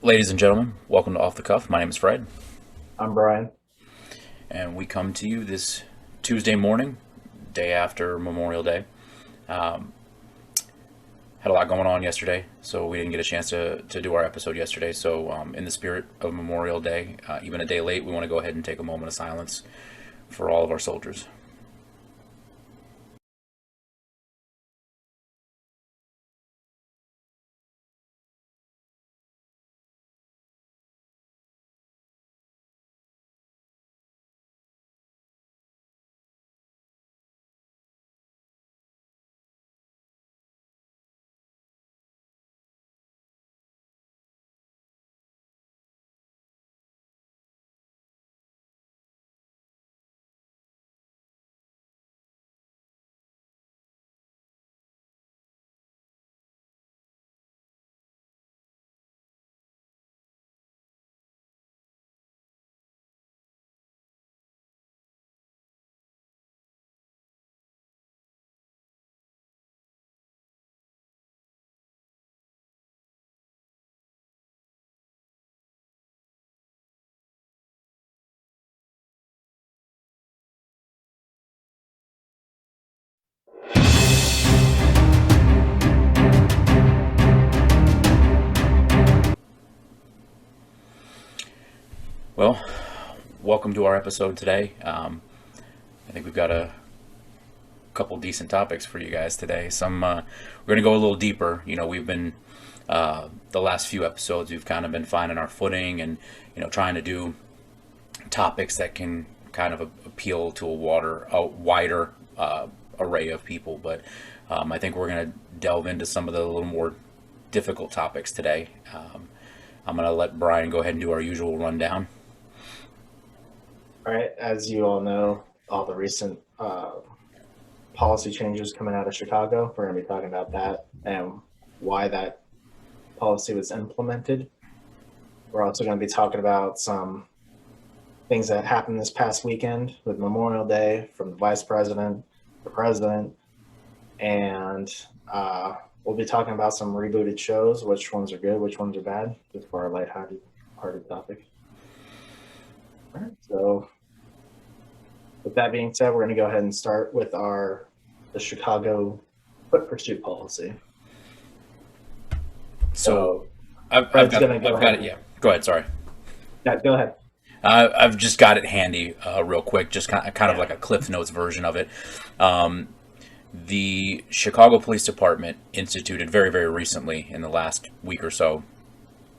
Ladies and gentlemen, welcome to Off the Cuff. My name is Fred, I'm Brian. and we come to you this Tuesday morning, day after Memorial Day. Um, had a lot going on yesterday, so we didn't get a chance to do our episode yesterday. So, in the spirit of Memorial Day, even a day late, we want to go ahead and take a moment of silence for all of our soldiers. Well, welcome to our episode today. I think we've got a couple decent topics for you guys today. We're going to go a little deeper. We've been the last few episodes we've kind of been finding our footing and trying to do topics that can kind of appeal to a wider array of people. But I think we're going to delve into some of the little more difficult topics today. I'm going to let Brian go ahead and do our usual rundown. All right, as you all know, all the recent policy changes coming out of Chicago. We're going to be talking about that and why that policy was implemented. We're also going to be talking about some things that happened this past weekend with Memorial Day from the vice president, the president, and we'll be talking about some rebooted shows, which ones are good, which ones are bad, just for our lighthearted topic. All right, so with that being said, we're going to go ahead and start with the Chicago foot pursuit policy. So I've Fred's got, going to go I've got ahead. it. Yeah, go ahead. Sorry. Yeah, go ahead. I've just got it handy, real quick, just kind of Yeah. like a Cliff Notes version of it. Um, the Chicago Police Department instituted very, very recently, in the last week or so,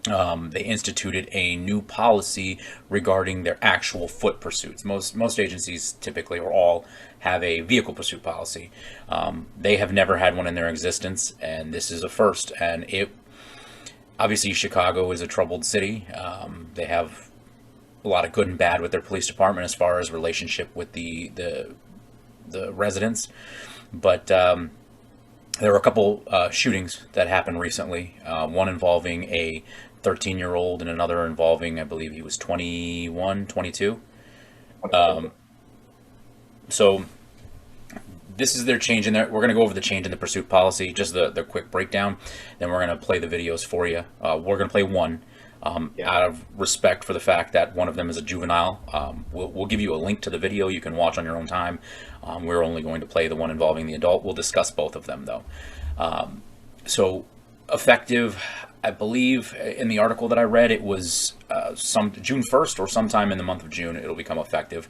they instituted a new policy regarding their actual foot pursuits. Most agencies typically, or all, have a vehicle pursuit policy. They have never had one in their existence, and this is a first. And it obviously, Chicago is a troubled city. They have a lot of good and bad with their police department as far as relationship with the residents. But there were a couple shootings that happened recently. One involving a 13-year-old and another involving, I believe he was 21, 22. So this is their change in there. We're going to go over the change in the pursuit policy, just the quick breakdown. Then we're going to play the videos for you. We're going to play one. Yeah. Out of respect for the fact that one of them is a juvenile. We'll give you a link to the video you can watch on your own time. We're only going to play the one involving the adult. We'll discuss both of them, though. So effective, I believe, in the article that I read, it was some June 1st or sometime in the month of June, it'll become effective.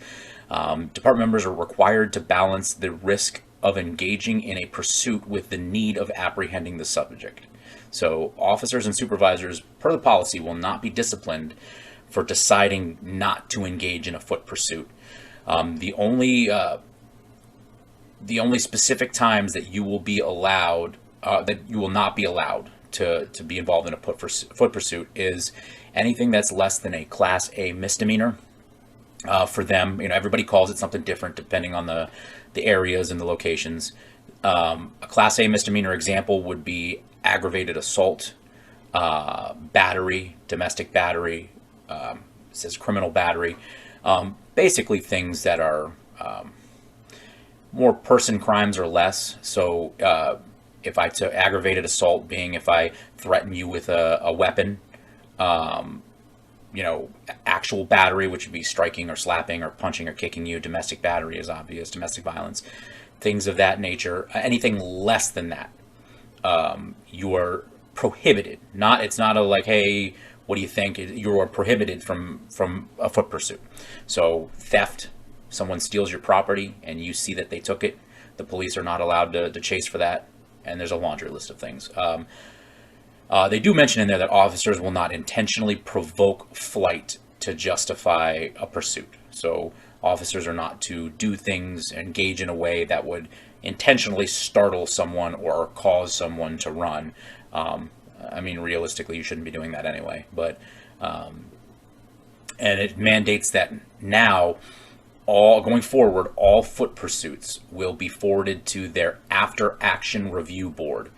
Department members are required to balance the risk of engaging in a pursuit with the need of apprehending the subject. So officers and supervisors, per the policy, will not be disciplined for deciding not to engage in a foot pursuit. The only specific times that you will be allowed, that you will not be allowed to be involved in a foot pursuit is anything that's less than a Class A misdemeanor. For them, everybody calls it something different depending on the areas and the locations. A Class A misdemeanor example would be aggravated assault, battery, domestic battery, it says criminal battery. Basically things that are more person crimes or less. So if I took aggravated assault being if I threaten you with a weapon, actual battery, which would be striking or slapping or punching or kicking you. Domestic battery is obvious, domestic violence, things of that nature. Anything less than that, you are prohibited. It's not a like, hey, what do you think? You are prohibited from a foot pursuit. So theft, someone steals your property and you see that they took it, the police are not allowed to chase for that. And there's a laundry list of things. They do mention in there that officers will not intentionally provoke flight to justify a pursuit. So officers are not to do things, engage in a way that would intentionally startle someone or cause someone to run. I mean, realistically, you shouldn't be doing that anyway. But and it mandates that now, going forward, all foot pursuits will be forwarded to their after action review board,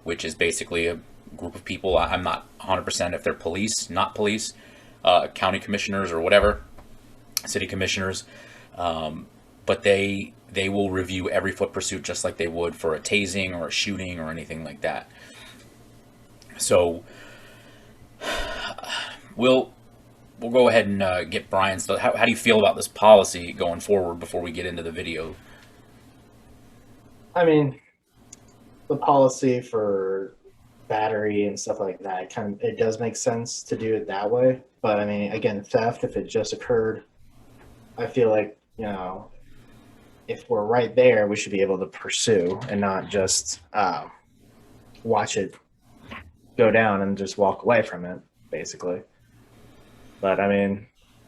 which is basically a group of people. I'm not 100% if they're police, not police, county commissioners or whatever, city commissioners, but they will review every foot pursuit just like they would for a tasing or a shooting or anything like that. So we'll go ahead and get Brian's. How do you feel about this policy going forward before we get into the video? I mean, the policy for battery and stuff like that, it does make sense to do it that way. But I mean, again, theft, if it just occurred, I feel like, if we're right there, we should be able to pursue and not just watch it go down and just walk away from it, basically. But I mean,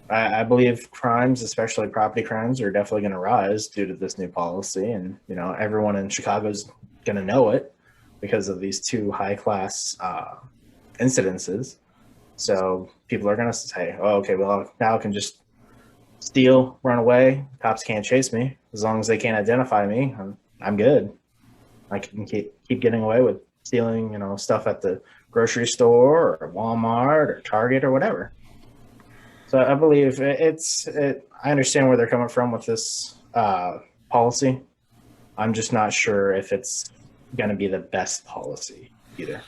I believe crimes, especially property crimes, are definitely going to rise due to this new policy. And, everyone in Chicago is going to know it because of these two high-class incidences. So people are going to say, oh, okay, well, now I can just steal, run away. Cops can't chase me. As long as they can't identify me, I'm good. I can keep getting away with stealing, stuff at the grocery store or Walmart or Target or whatever. So I believe I understand where they're coming from with this policy. I'm just not sure if it's going to be the best policy either.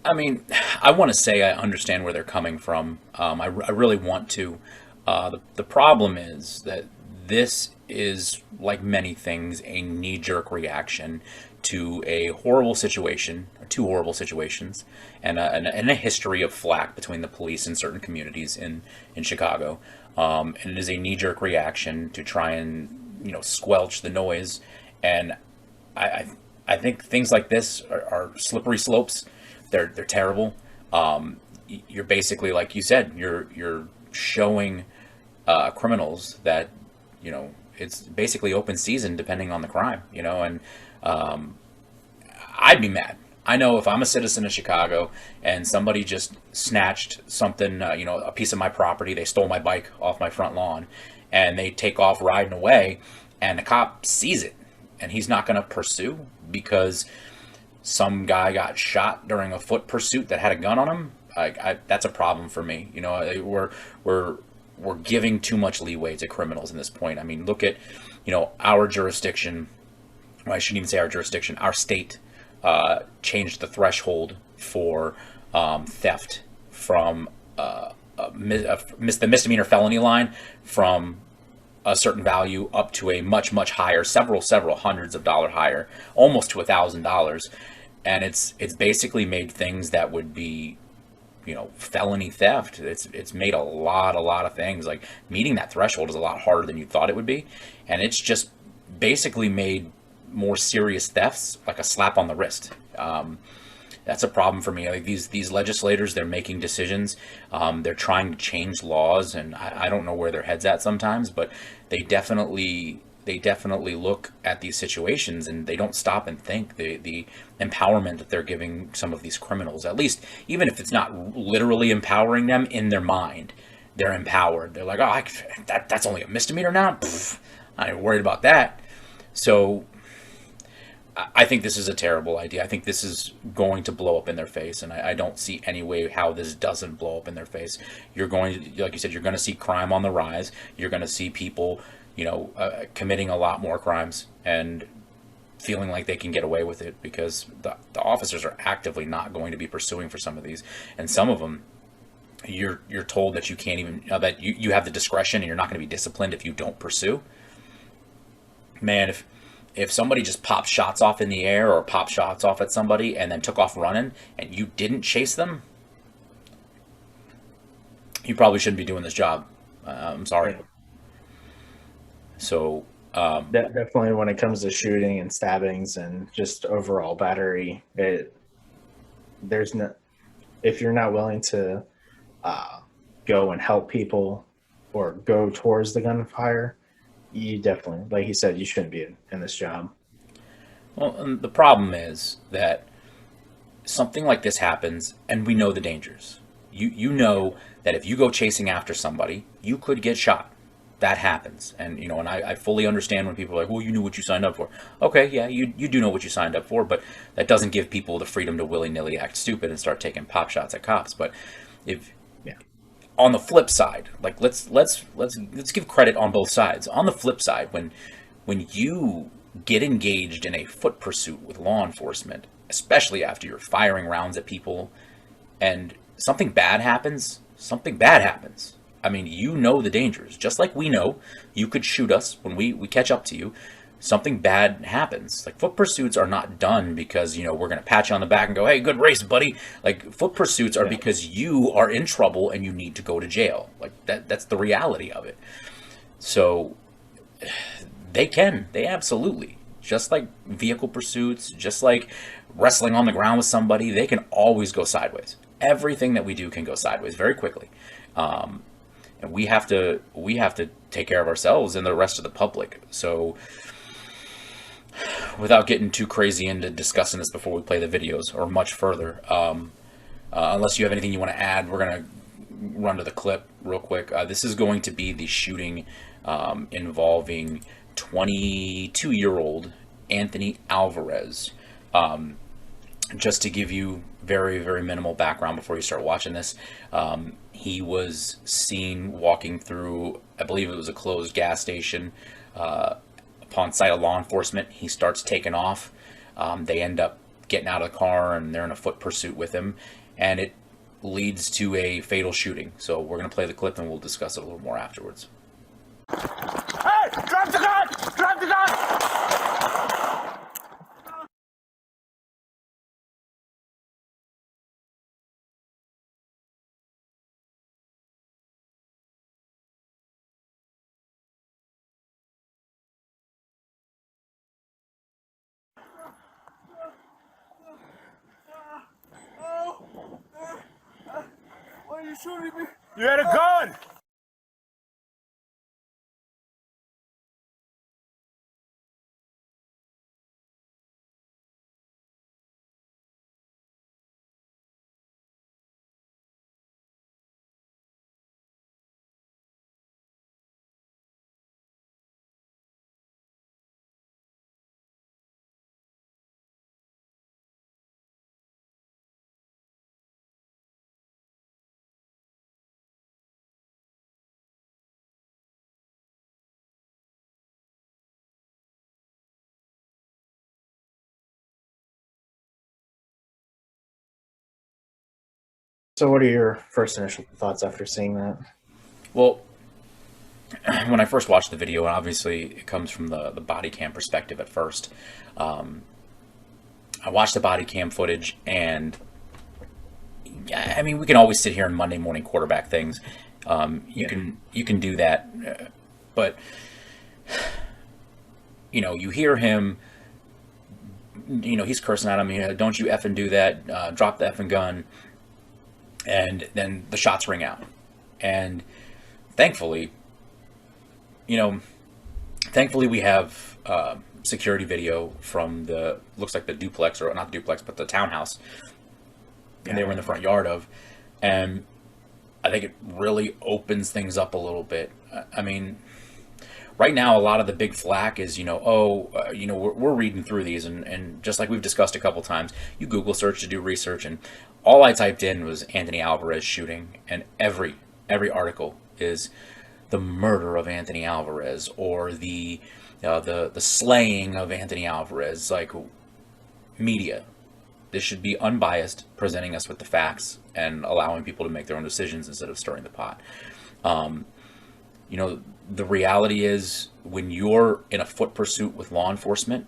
I mean, I want to say I understand where they're coming from. I really want to. The problem is that this is, like many things, a knee-jerk reaction to a horrible situation, or two horrible situations, and a history of flack between the police and certain communities in Chicago. And it is a knee-jerk reaction to try and squelch the noise. And I think things like this are slippery slopes. They're terrible. You're basically, like you said, you're showing criminals that it's basically open season depending on the crime. And I'd be mad. I know if I'm a citizen of Chicago and somebody just snatched something, a piece of my property, they stole my bike off my front lawn, and they take off riding away, and the cop sees it, and he's not going to pursue because some guy got shot during a foot pursuit that had a gun on him. That's a problem for me. We're giving too much leeway to criminals in this point. I mean, look at, our jurisdiction. Well, I shouldn't even say our jurisdiction. Our state changed the threshold for theft from the misdemeanor felony line from a certain value up to a much, much higher, several hundreds of dollars higher, almost to $1,000. And it's basically made things that would be, felony theft. It's made a lot of things. Like, meeting that threshold is a lot harder than you thought it would be. And it's just basically made more serious thefts like a slap on the wrist. That's a problem for me. Like, these legislators, they're making decisions. They're trying to change laws, and I don't know where their head's at sometimes, but they definitely look at these situations and they don't stop and think. The empowerment that they're giving some of these criminals, at least, even if it's not literally empowering them, in their mind, they're empowered. They're like, oh, that's only a misdemeanor now? Pfft, I ain't worried about that. So I think this is a terrible idea. I think this is going to blow up in their face, and I don't see any way how this doesn't blow up in their face. You're going to, like you said, you're going to see crime on the rise. You're going to see people, committing a lot more crimes, and feeling like they can get away with it, because the officers are actively not going to be pursuing for some of these, and some of them you're told that you can't even, that you have the discretion and you're not going to be disciplined if you don't pursue. Man, if somebody just popped shots off in the air or popped shots off at somebody and then took off running and you didn't chase them, you probably shouldn't be doing this job. I'm sorry. So Definitely when it comes to shooting and stabbings and just overall battery, there's no, if you're not willing to go and help people or go towards the gunfire, you definitely, like he said, you shouldn't be in this job. well, and the problem is that something like this happens, and we know the dangers. You know that if you go chasing after somebody, you could get shot. That happens, and and I fully understand when people are like, "Well, you knew what you signed up for." Okay, yeah, you do know what you signed up for, but that doesn't give people the freedom to willy nilly act stupid and start taking pop shots at cops. But if Yeah. on the flip side, like let's give credit on both sides. On the flip side, when you get engaged in a foot pursuit with law enforcement, especially after you're firing rounds at people, and something bad happens, I mean, you know the dangers. Just like we know you could shoot us when we catch up to you. Something bad happens. Like, foot pursuits are not done because, we're going to pat you on the back and go, hey, good race, buddy. Like, foot pursuits are because you are in trouble and you need to go to jail. Like, that's the reality of it. So they absolutely, just like vehicle pursuits, just like wrestling on the ground with somebody, they can always go sideways. Everything that we do can go sideways very quickly. And we have to take care of ourselves and the rest of the public. So without getting too crazy into discussing this before we play the videos or much further, unless you have anything you want to add, we're going to run to the clip real quick. This is going to be the shooting involving 22-year-old Anthony Alvarez. Just to give you very, very minimal background before you start watching this, he was seen walking through, I believe it was a closed gas station. Upon sight of law enforcement, he starts taking off. They end up getting out of the car and they're in a foot pursuit with him, and it leads to a fatal shooting. So we're going to play the clip and we'll discuss it a little more afterwards. Hey, drop the gun! Drop the gun! Why are you shooting me? You had a gun! So, what are your first initial thoughts after seeing that? Well, when I first watched the video, and obviously it comes from the body cam perspective at first, I watched the body cam footage, and I mean, we can always sit here and Monday morning quarterback things. You can do that, but you hear him. He's cursing at him. Don't you effing do that? Drop the effing gun. And then the shots ring out, and thankfully we have security video from looks like the duplex, or not the duplex, but the townhouse, and they were in the front yard of, and I think it really opens things up a little bit. I mean, right now, a lot of the big flack is, we're reading through these, and just like we've discussed a couple times, you Google search to do research, and all I typed in was Anthony Alvarez shooting, and every article is the murder of Anthony Alvarez, or the the slaying of Anthony Alvarez. Like, media, this should be unbiased, presenting us with the facts and allowing people to make their own decisions instead of stirring the pot. The reality is, when you're in a foot pursuit with law enforcement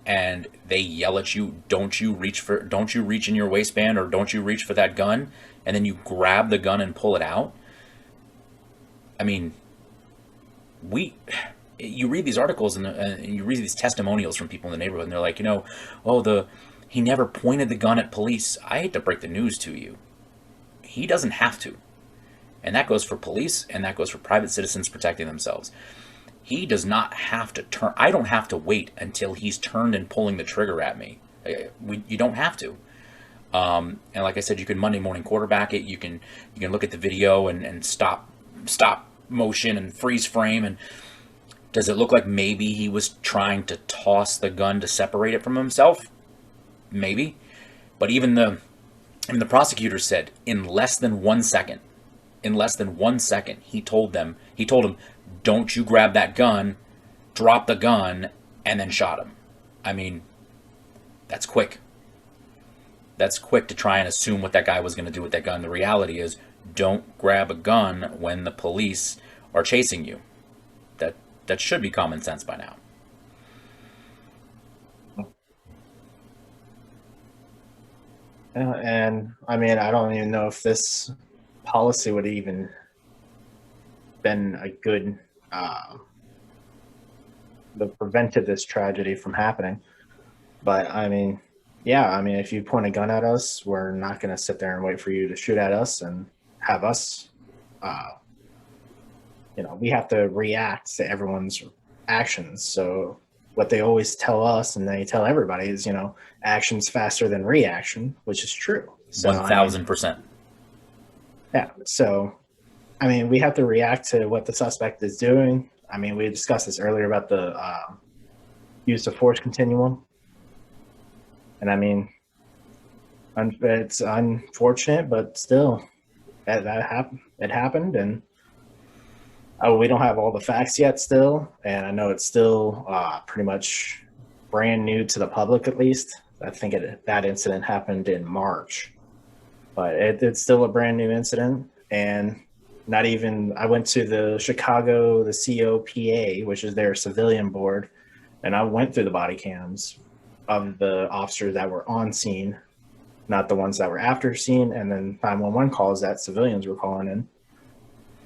and they yell at you, don't you reach in your waistband, or don't you reach for that gun, and then you grab the gun and pull it out. I mean, you read these articles and you read these testimonials from people in the neighborhood, and they're like, he never pointed the gun at police. I hate to break the news to you. He doesn't have to. And that goes for police, and that goes for private citizens protecting themselves. He does not have to turn. I don't have to wait until he's turned and pulling the trigger at me. You don't have to. And like I said, you can Monday morning quarterback it. You can look at the video and stop motion and freeze frame. And does it look like maybe he was trying to toss the gun to separate it from himself? Maybe. But even the prosecutor said, in less than 1 second, he told him, don't you grab that gun, drop the gun, and then shot him. I mean, that's quick. That's quick to try and assume what that guy was going to do with that gun. The reality is, don't grab a gun when the police are chasing you. That should be common sense by now. And I mean, I don't even know if this policy would even been a good that prevented this tragedy from happening. But I mean, if you point a gun at us, we're not going to sit there and wait for you to shoot at us and have us, we have to react to everyone's actions. So what they always tell us, and they tell everybody, is, action's faster than reaction, which is true. So, 1,000%. Yeah. So, we have to react to what the suspect is doing. We discussed this earlier about the use of force continuum. And it's unfortunate, but still, it happened. And we don't have all the facts yet still. And I know it's still pretty much brand new to the public, at least. I think that incident happened in March. But it's still a brand new incident. And I went to the Chicago, the COPA, which is their civilian board, and I went through the body cams of the officers that were on scene, not the ones that were after scene, and then 911 calls that civilians were calling in.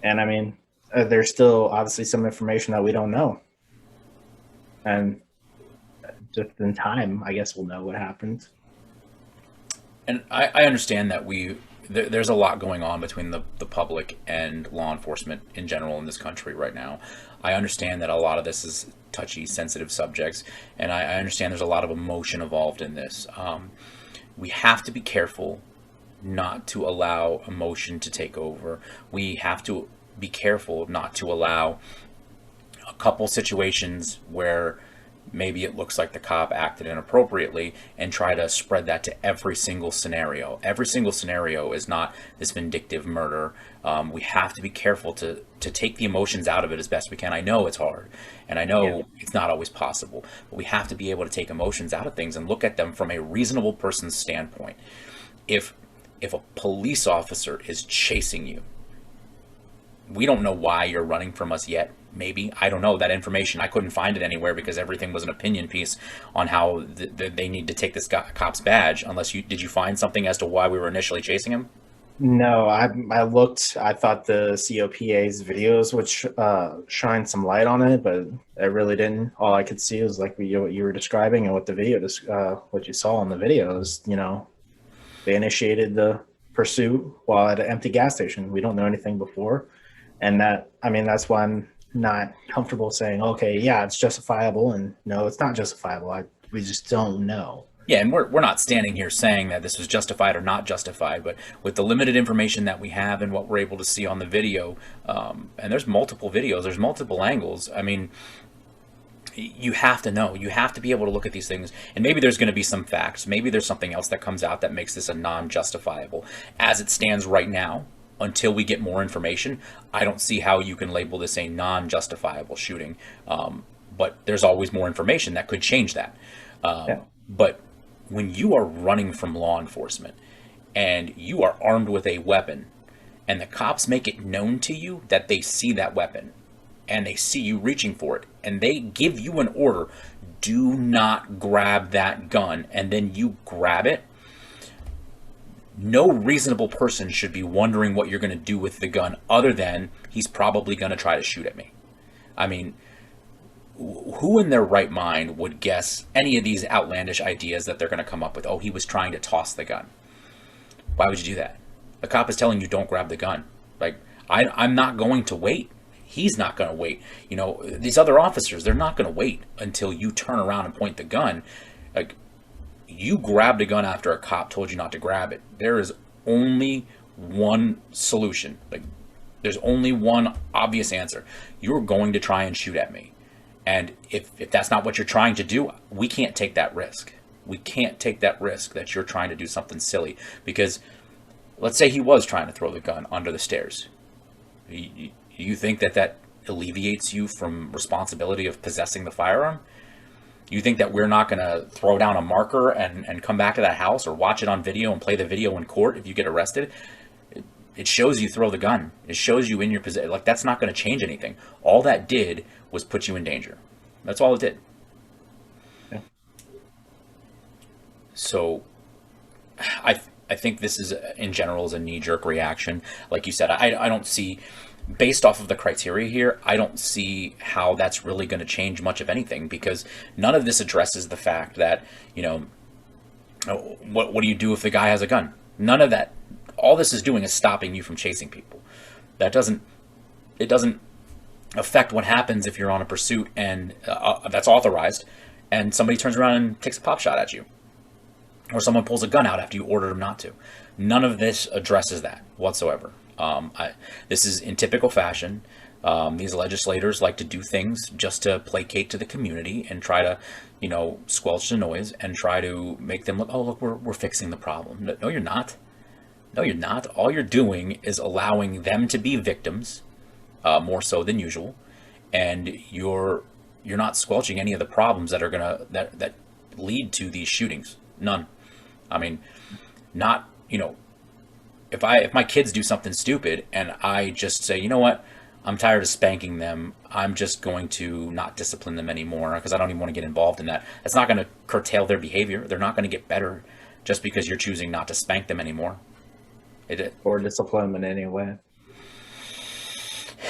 And there's still obviously some information that we don't know. And just in time, I guess we'll know what happened. And I understand that there's a lot going on between the public and law enforcement in general in this country right now. I understand that a lot of this is touchy, sensitive subjects, and I understand there's a lot of emotion involved in this. We have to be careful not to allow emotion to take over. We have to be careful not to allow a couple situations where maybe it looks like the cop acted inappropriately and try to spread that to every single scenario. Every single scenario is not this vindictive murder. We have to be careful to take the emotions out of it as best we can. I know it's hard, and I know it's not always possible, but we have to be able to take emotions out of things and look at them from a reasonable person's standpoint. If a police officer is chasing you, we don't know why you're running from us yet. Maybe, I don't know that information. I couldn't find it anywhere because everything was an opinion piece on how they need to take this cop's badge. Unless did you find something as to why we were initially chasing him? No, I looked. I thought the COPA's videos would shine some light on it, but it really didn't. All I could see was like what you were describing, and what the video, what you saw in the videos. They initiated the pursuit while at an empty gas station. We don't know anything before, and that's why I'm not comfortable saying, okay, yeah, it's justifiable, and no, it's not justifiable. We just don't know. Yeah, and we're not standing here saying that this was justified or not justified, but with the limited information that we have and what we're able to see on the video, and there's multiple videos, there's multiple angles. You have to know. You have to be able to look at these things, and maybe there's going to be some facts. Maybe there's something else that comes out that makes this a non-justifiable. As it stands right now, until we get more information, I don't see how you can label this a non-justifiable shooting, but there's always more information that could change that. But when you are running from law enforcement and you are armed with a weapon, and the cops make it known to you that they see that weapon and they see you reaching for it, and they give you an order, do not grab that gun, and then you grab it, no reasonable person should be wondering what you're going to do with the gun other than he's probably going to try to shoot at me. I mean, who in their right mind would guess any of these outlandish ideas that they're going to come up with? Oh, he was trying to toss the gun. Why would you do that? The cop is telling you don't grab the gun. Like, I'm not going to wait. He's not going to wait. You know, these other officers, they're not going to wait until you turn around and point the gun. Like, you grabbed a gun after a cop told you not to grab it. There is only one solution. Like, there's only one obvious answer. You're going to try and shoot at me. And if that's not what you're trying to do, we can't take that risk. We can't take that risk that you're trying to do something silly. Because let's say he was trying to throw the gun under the stairs. You think that alleviates you from responsibility of possessing the firearm? You think that we're not going to throw down a marker and come back to that house or watch it on video and play the video in court if you get arrested? It shows you throw the gun. It shows you in your possession. Like, that's not going to change anything. All that did was put you in danger. That's all it did. Yeah. So I think this is, in general, is a knee-jerk reaction. Like you said, I don't see, based off of the criteria here, I don't see how that's really going to change much of anything, because none of this addresses the fact that, you know, what do you do if the guy has a gun? None of that. All this is doing is stopping you from chasing people. It doesn't affect what happens if you're on a pursuit and that's authorized, and somebody turns around and takes a pop shot at you, or someone pulls a gun out after you ordered them not to. None of this addresses that whatsoever. This is in typical fashion. These legislators like to do things just to placate to the community and try to, you know, squelch the noise and try to make them look, oh, look, we're fixing the problem. No, you're not. No, you're not. All you're doing is allowing them to be victims, more so than usual, and you're not squelching any of the problems that are that lead to these shootings. None. I mean, not, you know, if my kids do something stupid and I just say, you know what, I'm tired of spanking them, I'm just going to not discipline them anymore because I don't even want to get involved in that. That's not going to curtail their behavior. They're not going to get better just because you're choosing not to spank them anymore. Or discipline them in any way.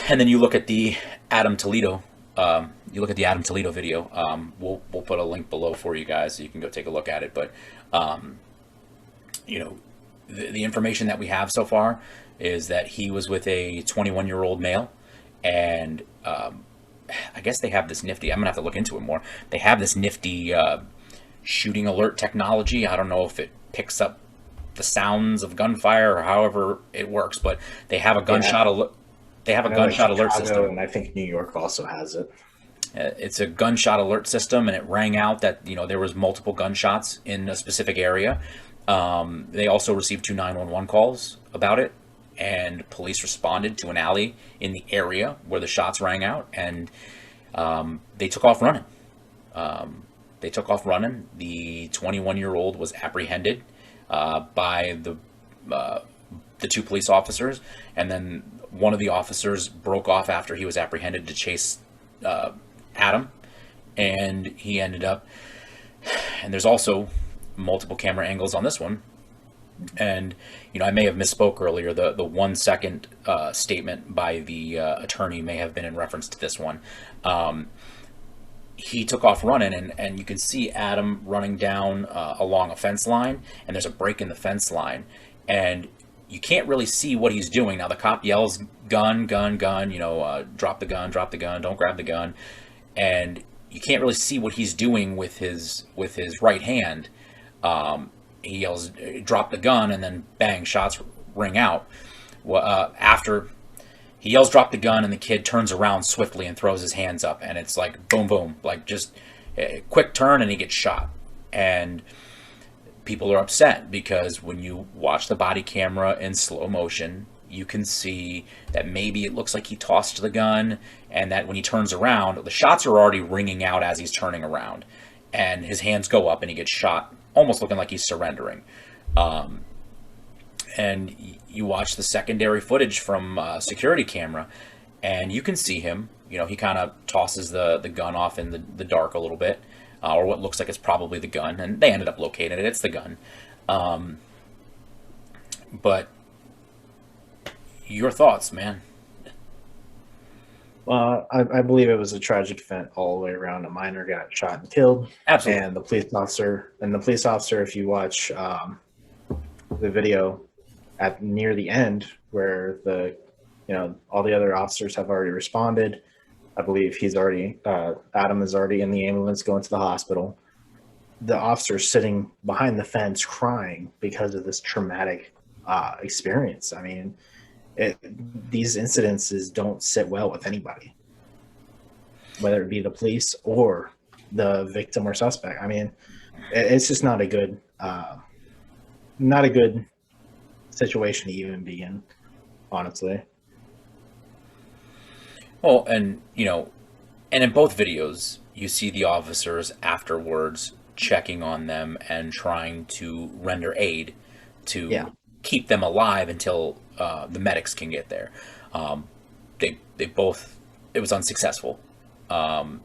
And then you look at the Adam Toledo. Video. We'll put a link below for you guys so you can go take a look at it. But you know, the information that we have so far is that he was with a 21-year-old male, and I guess they have this nifty. I'm gonna have to look into it more. They have this nifty shooting alert technology. I don't know if it picks up the sounds of gunfire or however it works, but they have a gunshot alert. They have a gunshot alert system, and I think New York also has it. It's a gunshot alert system, and it rang out that, you know, there was multiple gunshots in a specific area. They also received 2 911 calls about it, and police responded to an alley in the area where the shots rang out, and they took off running. The 21-year-old was apprehended by the 2 police officers, and then one of the officers broke off after he was apprehended to chase Adam, and he ended up, and there's also multiple camera angles on this one, and, you know, I may have misspoke earlier. The 1 second statement by the attorney may have been in reference to this one. He took off running, and you can see Adam running down along a fence line, and there's a break in the fence line, and you can't really see what he's doing. Now the cop yells, gun, gun, gun, you know, drop the gun, don't grab the gun. And you can't really see what he's doing with his right hand. He yells, drop the gun, and then bang, shots ring out. After he yells, drop the gun, and the kid turns around swiftly and throws his hands up, and it's like boom, boom, like just a quick turn, and he gets shot. And people are upset because when you watch the body camera in slow motion, you can see that maybe it looks like he tossed the gun, and that when he turns around, the shots are already ringing out as he's turning around, and his hands go up and he gets shot, almost looking like he's surrendering. And you watch the secondary footage from security camera, and you can see him. You know, he kind of tosses the gun off in the dark a little bit, or what looks like it's probably the gun, and they ended up locating it. It's the gun. But your thoughts, man? Well, I believe it was a tragic event all the way around. A minor got shot and killed. Absolutely. And the police officer, if you watch the video at near the end where all the other officers have already responded, I believe Adam is already in the ambulance going to the hospital. The officer's sitting behind the fence crying because of this traumatic experience. I mean, these incidences don't sit well with anybody, whether it be the police or the victim or suspect. I mean, it's just not a good situation to even be in, honestly. Well, and in both videos, you see the officers afterwards checking on them and trying to render aid to keep them alive until the medics can get there. They both, it was unsuccessful. And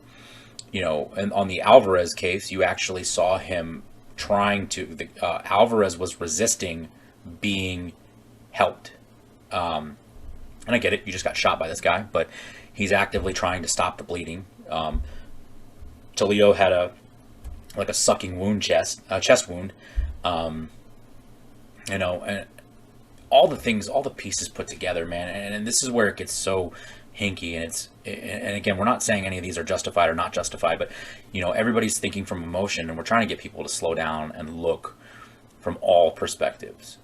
on the Alvarez case, you actually saw him Alvarez was resisting being helped. And I get it, you just got shot by this guy, but he's actively trying to stop the bleeding. Toledo had a sucking wound, chest wound. And all the pieces put together, man. And this is where it gets so hinky. And again, we're not saying any of these are justified or not justified, but everybody's thinking from emotion, and we're trying to get people to slow down and look from all perspectives.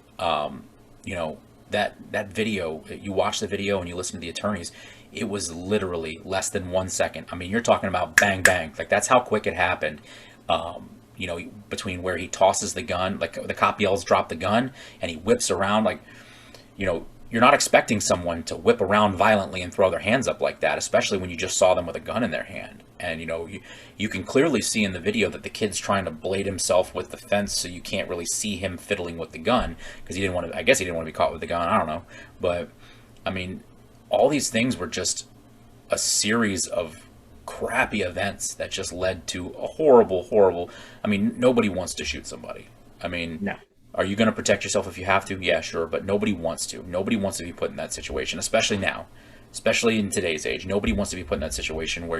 That video, you watch the video and you listen to the attorneys, it was literally less than 1 second. I mean, you're talking about bang, bang. Like, that's how quick it happened. Between where he tosses the gun, like the cop yells, drop the gun, and he whips around. Like, you're not expecting someone to whip around violently and throw their hands up like that, especially when you just saw them with a gun in their hand. And, you can clearly see in the video that the kid's trying to blade himself with the fence, so you can't really see him fiddling with the gun because I guess he didn't want to be caught with the gun. I don't know. But, I mean, all these things were just a series of crappy events that just led to a horrible, I mean, nobody wants to shoot somebody. I mean, no. Are you going to protect yourself if you have to? Yeah, sure. But nobody wants to. Nobody wants to be put in that situation, especially now. Especially in today's age. Nobody wants to be put in that situation where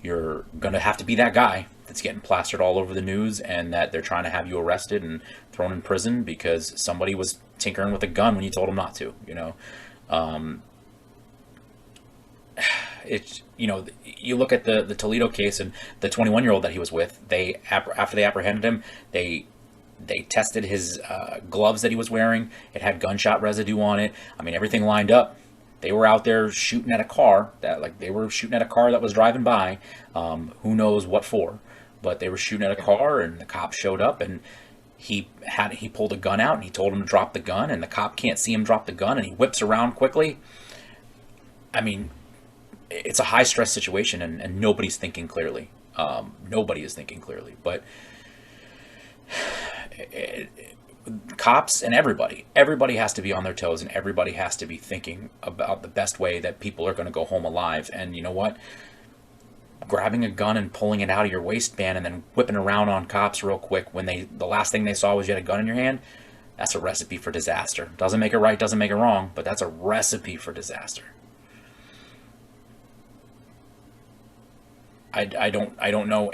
you're going to have to be that guy that's getting plastered all over the news, and that they're trying to have you arrested and thrown in prison because somebody was tinkering with a gun when you told them not to, you look at the Toledo case and the 21-year-old that he was with. After they apprehended him, they tested his gloves that he was wearing. It had gunshot residue on it. I mean, everything lined up. They were out there shooting at a car that was driving by. Who knows what for? But they were shooting at a car, and the cop showed up, and he pulled a gun out, and he told him to drop the gun, and the cop can't see him drop the gun, and he whips around quickly. I mean, it's a high stress situation, and nobody's thinking clearly. Nobody is thinking clearly, but cops and everybody has to be on their toes, and everybody has to be thinking about the best way that people are going to go home alive. And you know what? Grabbing a gun and pulling it out of your waistband and then whipping around on cops real quick when the last thing they saw was you had a gun in your hand, that's a recipe for disaster. Doesn't make it right, doesn't make it wrong, but that's a recipe for disaster. I don't know,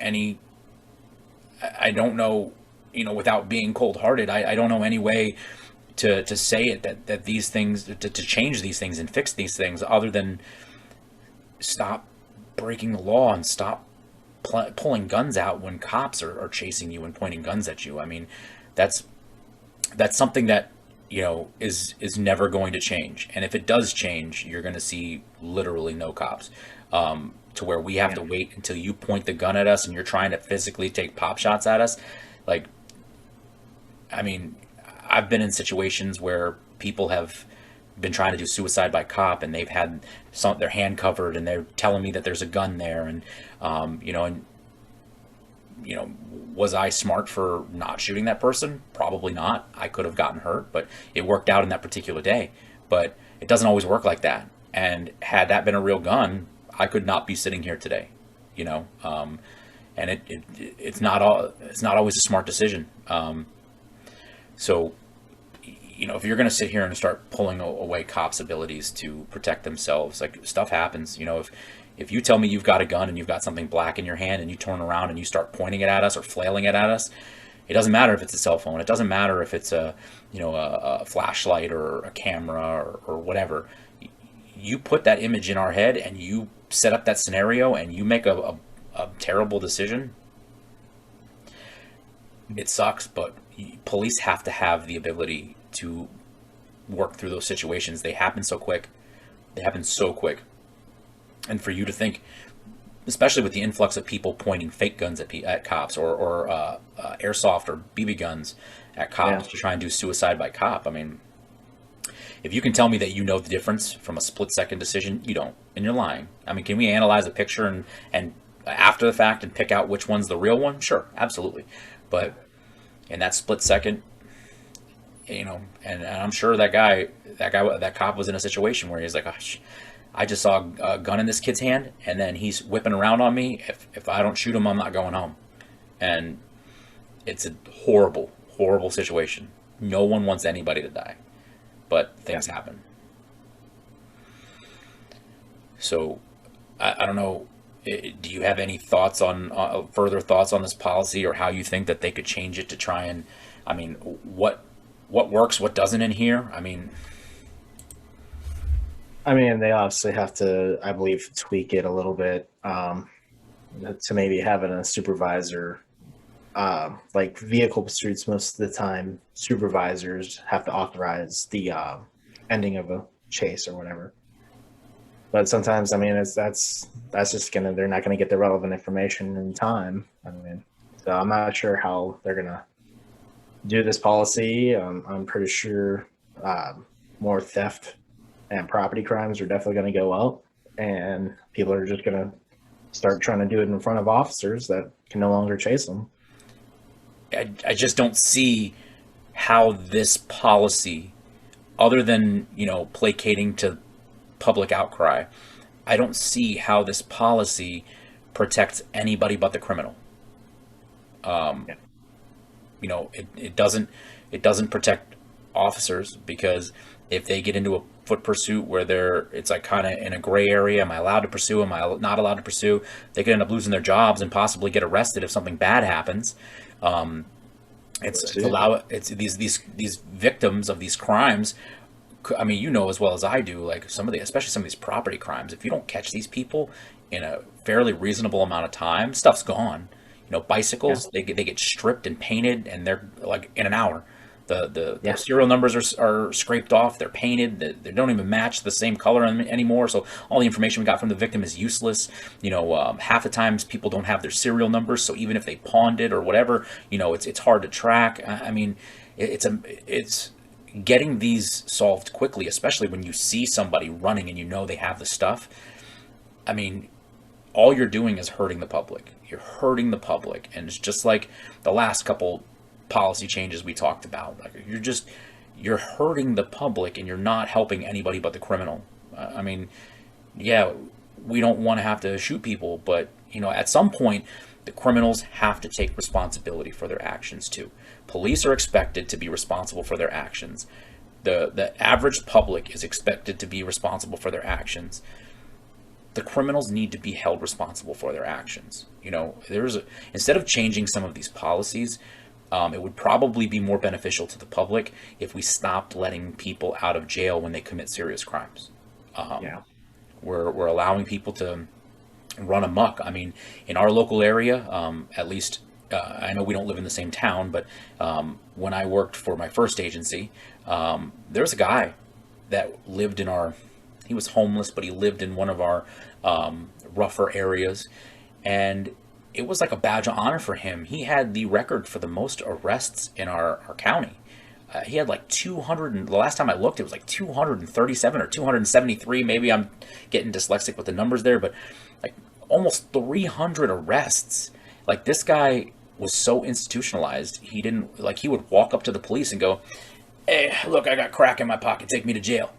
without being cold-hearted, I don't know any way to say it that these things, to change these things and fix these things, other than stop breaking the law and stop pulling guns out when cops are chasing you and pointing guns at you. I mean, that's something that, is never going to change. And if it does change, you're going to see literally no cops. To where we have to wait until you point the gun at us and you're trying to physically take pop shots at us. Like, I mean, I've been in situations where people have been trying to do suicide by cop, and they've had their hand covered, and they're telling me that there's a gun there, and was I smart for not shooting that person? Probably not. I could have gotten hurt, but it worked out in that particular day. But it doesn't always work like that. And had that been a real gun, I could not be sitting here today, and it's not always a smart decision. So, if you're going to sit here and start pulling away cops' abilities to protect themselves, like, stuff happens. If you tell me you've got a gun and you've got something black in your hand and you turn around and you start pointing it at us or flailing it at us, it doesn't matter if it's a cell phone. It doesn't matter if it's a flashlight or a camera or whatever. You put that image in our head and you set up that scenario and you make a terrible decision. It sucks, but police have to have the ability to work through those situations. They happen so quick. And for you to think, especially with the influx of people pointing fake guns at cops or airsoft or BB guns at cops to try and do suicide by cop. I mean, if you can tell me that you know the difference from a split-second decision, you don't, and you're lying. I mean, can we analyze a picture and after the fact and pick out which one's the real one? Sure, absolutely. But in that split second, and I'm sure that cop was in a situation where he's like, gosh, I just saw a gun in this kid's hand, and then he's whipping around on me. If I don't shoot him, I'm not going home. And it's a horrible, horrible situation. No one wants anybody to die, but things happen. So I don't know. Do you have any thoughts on further thoughts on this policy, or how you think that they could change it to try and, I mean, what works, what doesn't in here? I mean, they obviously have to, I believe, tweak it a little bit to maybe having a supervisor. Like vehicle pursuits, most of the time, supervisors have to authorize the ending of a chase or whatever. But sometimes, that's just they're not gonna get the relevant information in time. So I'm not sure how they're gonna do this policy. I'm pretty sure more theft and property crimes are definitely going to go up, and people are just going to start trying to do it in front of officers that can no longer chase them. I just don't see how this policy, other than, placating to public outcry, I don't see how this policy protects anybody but the criminal. It doesn't protect officers, because if they get into a foot pursuit where it's like kind of in a gray area, am I allowed to pursue, am I not allowed to pursue, they could end up losing their jobs and possibly get arrested if something bad happens. It's these victims of these crimes. I mean, as well as I do, like especially some of these property crimes, if you don't catch these people in a fairly reasonable amount of time, stuff's gone. Bicycles, they get stripped and painted, and they're like in an hour. The serial numbers are scraped off. They're painted. They don't even match the same color anymore. So all the information we got from the victim is useless. Half the times people don't have their serial numbers. So even if they pawned it or whatever, it's hard to track. I mean, it's getting these solved quickly, especially when you see somebody running and they have the stuff. I mean, all you're doing is hurting the public. You're hurting the public, and it's just like the last couple policy changes we talked about. Like, you're hurting the public, and you're not helping anybody but the criminal. I mean, we don't want to have to shoot people, but at some point, the criminals have to take responsibility for their actions too. Police are expected to be responsible for their actions. The average public is expected to be responsible for their actions. The criminals need to be held responsible for their actions. Instead of changing some of these policies, it would probably be more beneficial to the public if we stopped letting people out of jail when they commit serious crimes. We're allowing people to run amok. I mean, in our local area, at least, I know we don't live in the same town, but when I worked for my first agency, there's a guy that lived he was homeless, but he lived in one of our rougher areas, and it was like a badge of honor for him. He had the record for the most arrests in our county. he had like 200, and the last time I looked, it was like 237 or 273. Maybe I'm getting dyslexic with the numbers there, but like almost 300 arrests. Like, this guy was so institutionalized. He didn't, like, he would walk up to the police and go, "Hey, look, I got crack in my pocket. Take me to jail."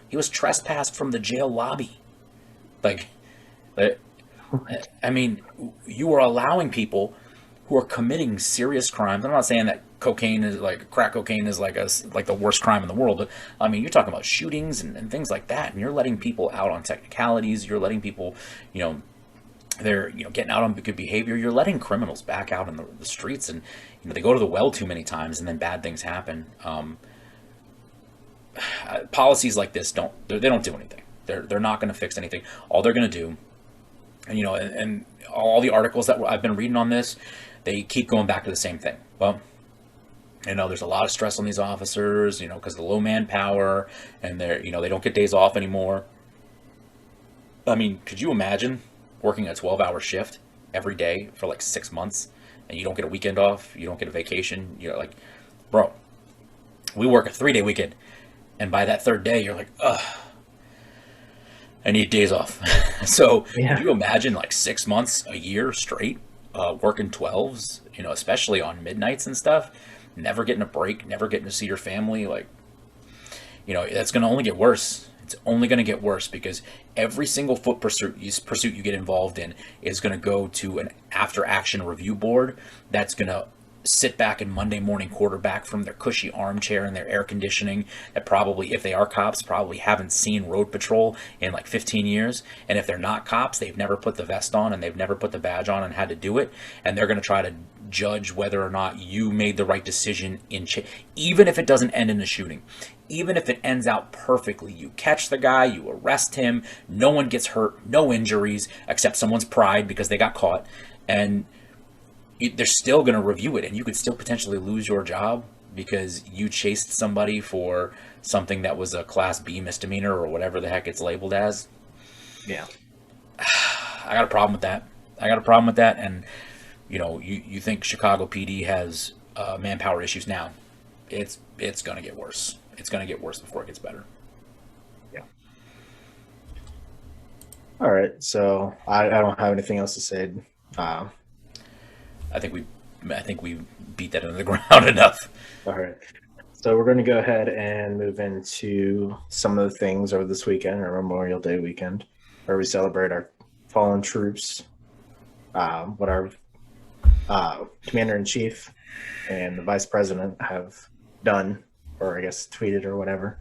He was trespassed from the jail lobby. Like, I mean, you are allowing people who are committing serious crimes. I'm not saying that crack cocaine is like the worst crime in the world, but I mean, you're talking about shootings and things like that, and you're letting people out on technicalities. You're letting people, they're getting out on good behavior. You're letting criminals back out in the streets, and they go to the well too many times, and then bad things happen. Policies like this don't do anything. They're not going to fix anything. All they're going to do, and all the articles that I've been reading on this, they keep going back to the same thing. Well, there's a lot of stress on these officers, because of the low manpower, and they don't get days off anymore. I mean, could you imagine working a 12-hour shift every day for like 6 months, and you don't get a weekend off, you don't get a vacation? Like, bro, we work a 3-day weekend, and by that third day, you're like, ugh, I need days off. So, Yeah. Could you imagine like 6 months, a year straight, working 12s, especially on midnights and stuff, never getting a break, never getting to see your family? Like, that's going to only get worse. It's only going to get worse, because every single foot pursuit you get involved in is going to go to an after action review board that's going to sit back and Monday morning quarterback from their cushy armchair and their air conditioning, that probably, if they are cops, probably haven't seen road patrol in like 15 years. And if they're not cops, they've never put the vest on and they've never put the badge on and had to do it. And they're going to try to judge whether or not you made the right decision even if it doesn't end in a shooting. Even if it ends out perfectly, you catch the guy, you arrest him, no one gets hurt, no injuries, except someone's pride because they got caught. And they're still going to review it, and you could still potentially lose your job because you chased somebody for something that was a Class B misdemeanor or whatever the heck it's labeled as. Yeah. I got a problem with that. And, you think Chicago PD has manpower issues now. It's going to get worse. It's going to get worse before it gets better. Yeah. All right. So I don't have anything else to say. I think we beat that into the ground enough. All right. So we're going to go ahead and move into some of the things over this weekend, or Memorial Day weekend, where we celebrate our fallen troops, what our commander-in-chief and the vice president have done, or I guess tweeted or whatever.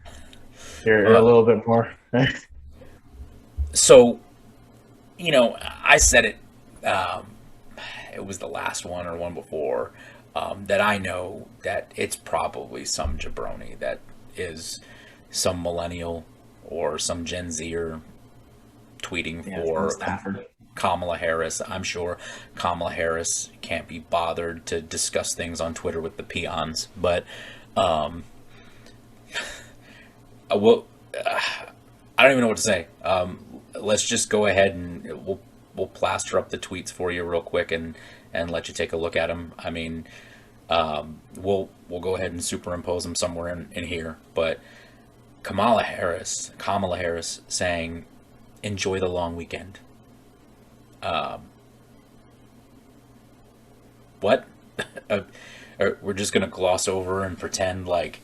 You're a little bit more. So, I said it. It was the last one or one before, that I know that it's probably some jabroni that is some millennial or some Gen Zer tweeting for Kamala Harris. I'm sure Kamala Harris can't be bothered to discuss things on Twitter with the peons, but I don't even know what to say. Let's just go ahead and we'll plaster up the tweets for you real quick and let you take a look at them. I mean, we'll go ahead and superimpose them somewhere in here. But Kamala Harris saying, "Enjoy the long weekend." What? We're just gonna gloss over and pretend like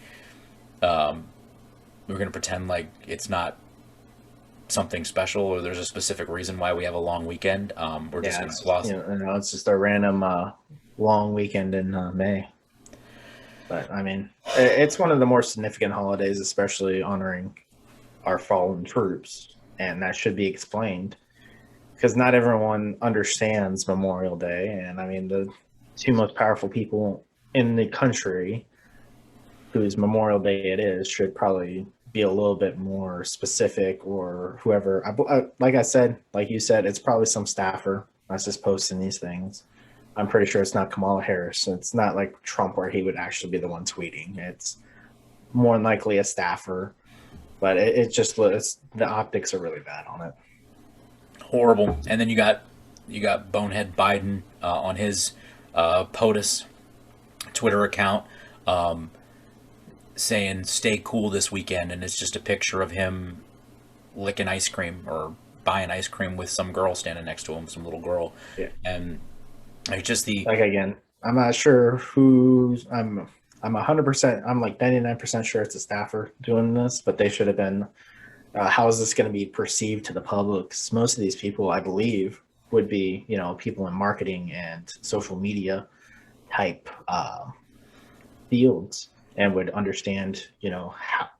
it's not something special, or there's a specific reason why we have a long weekend. We're just going to gloss. It's just a random long weekend in May. But I mean, it's one of the more significant holidays, especially honoring our fallen troops, and that should be explained because not everyone understands Memorial Day. And I mean, the two most powerful people in the country, whose Memorial Day it is, should probably be a little bit more specific, or whoever. Like you said, it's probably some staffer that's just posting these things. I'm pretty sure it's not Kamala Harris. It's not like Trump where he would actually be the one tweeting. It's more than likely a staffer, but it's the optics are really bad on it. Horrible. And then you got bonehead Biden on his POTUS Twitter account. saying "Stay cool this weekend," and it's just a picture of him licking ice cream or buying ice cream with some girl standing next to him, some little girl, Yeah. and it's just the Like again, I'm not sure who's. I'm 100%. I'm like 99% sure it's a staffer doing this, but they should have been. How is this going to be perceived to the public? 'Cause most of these people, I believe, would be people in marketing and social media type fields and would understand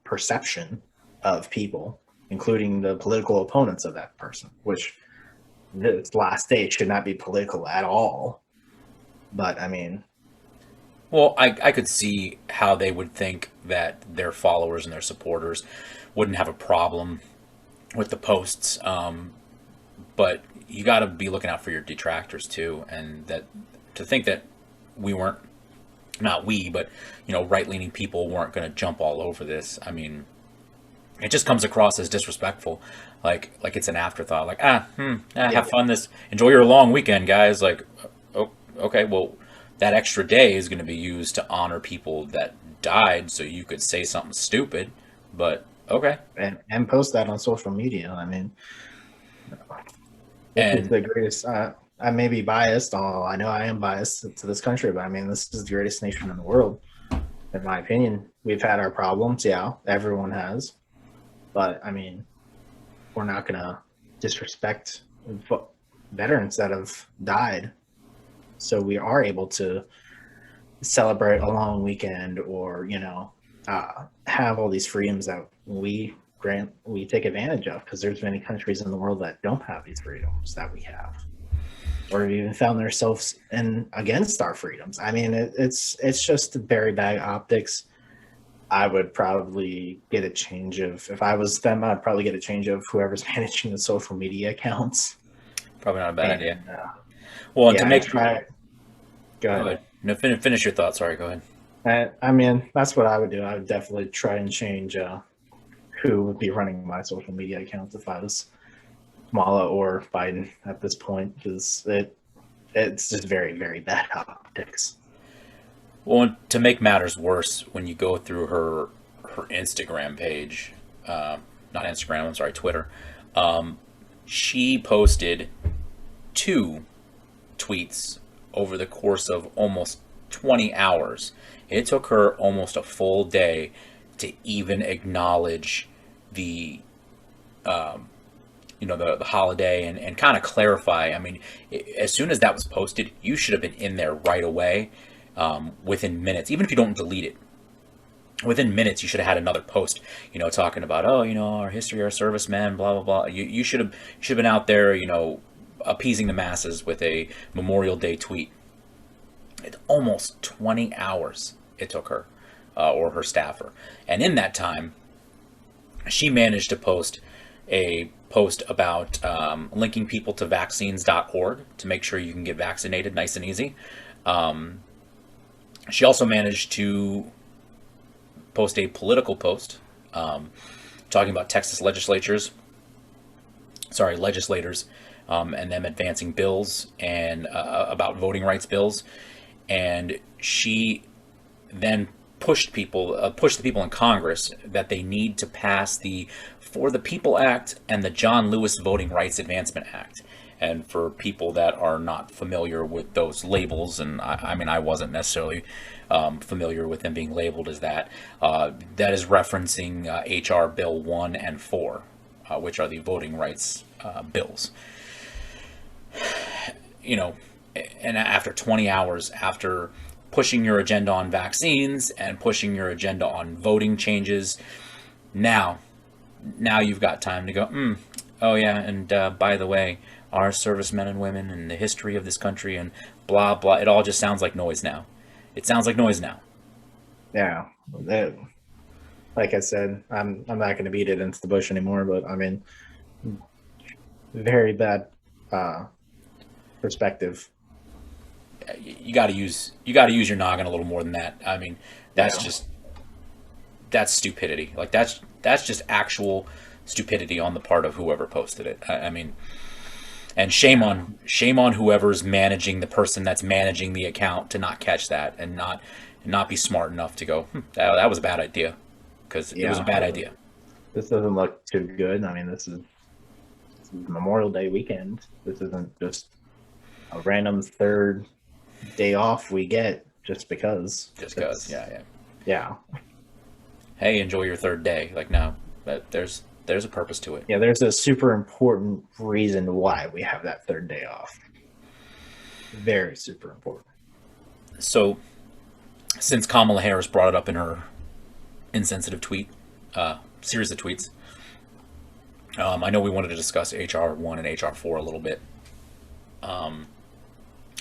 perception of people, including the political opponents of that person, which this last day should not be political at all. But I mean, well, I could see how they would think that their followers and their supporters wouldn't have a problem with the posts, but you got to be looking out for your detractors too, and that to think that we weren't, not we, but right-leaning people weren't going to jump all over this. I mean, it just comes across as disrespectful, like it's an afterthought. Like have fun enjoy your long weekend, guys. Like, oh, okay, well, that extra day is going to be used to honor people that died, so you could say something stupid, but okay. And post that on social media. I mean, And it's the greatest. I may be biased. I know I am biased to this country, but I mean, this is the greatest nation in the world, in my opinion. We've had our problems, yeah, everyone has, but I mean, we're not gonna disrespect veterans that have died, so we are able to celebrate a long weekend, or have all these freedoms that we take advantage of, because there's many countries in the world that don't have these freedoms that we have, or even found themselves against our freedoms. I mean, it's just very bad optics. I would probably get a change of, if I was them, I'd probably get a change of whoever's managing the social media accounts. probably not a bad idea. Well, and to make go ahead. No, finish your thought. Sorry, go ahead. I mean, that's what I would do. I would definitely try and change who would be running my social media accounts if I was Kamala or Biden at this point, because it's just very, very bad optics. Well, to make matters worse, when you go through her Instagram page, not Instagram, I'm sorry, Twitter, she posted 2 tweets over the course of almost 20 hours. It took her almost a full day to even acknowledge the the holiday and kind of clarify. I mean, as soon as that was posted, you should have been in there right away, within minutes. Even if you don't delete it, within minutes you should have had another post, talking about, our history, our servicemen, blah blah blah. You should have been out there, appeasing the masses with a Memorial Day tweet. It's almost 20 hours it took her, or her staffer, and in that time she managed to post a post about linking people to vaccines.org to make sure you can get vaccinated nice and easy. She also managed to post a political post talking about Texas legislators, and them advancing bills and about voting rights bills. And she then pushed the people in Congress that they need to pass the For the People Act and the John Lewis Voting Rights Advancement Act. And for people that are not familiar with those labels, and I wasn't necessarily familiar with them being labeled as that, that is referencing H.R. Bill 1 and 4, which are the voting rights bills. And after 20 hours, after pushing your agenda on vaccines and pushing your agenda on voting changes, now you've got time to go, oh yeah, and by the way, our servicemen and women and the history of this country and blah blah, it all just sounds like noise now. It sounds like noise now. Yeah, like I said, I'm not going to beat it into the bush anymore, but I mean, very bad perspective. You got to use your noggin a little more than that. I mean, that's stupidity. Like that's just actual stupidity on the part of whoever posted it. I mean, and shame on whoever's managing, the person that's managing the account, to not catch that and not be smart enough to go, that was a bad idea, because it was a bad idea. This doesn't look too good. I mean, this is Memorial Day weekend. This isn't just a random third day off we get just because. Yeah. Hey, enjoy your third day. Like, no, there's a purpose to it. Yeah, there's a super important reason why we have that third day off. Very super important. So, since Kamala Harris brought it up in her insensitive tweet, series of tweets, I know we wanted to discuss HR 1 and HR 4 a little bit. Do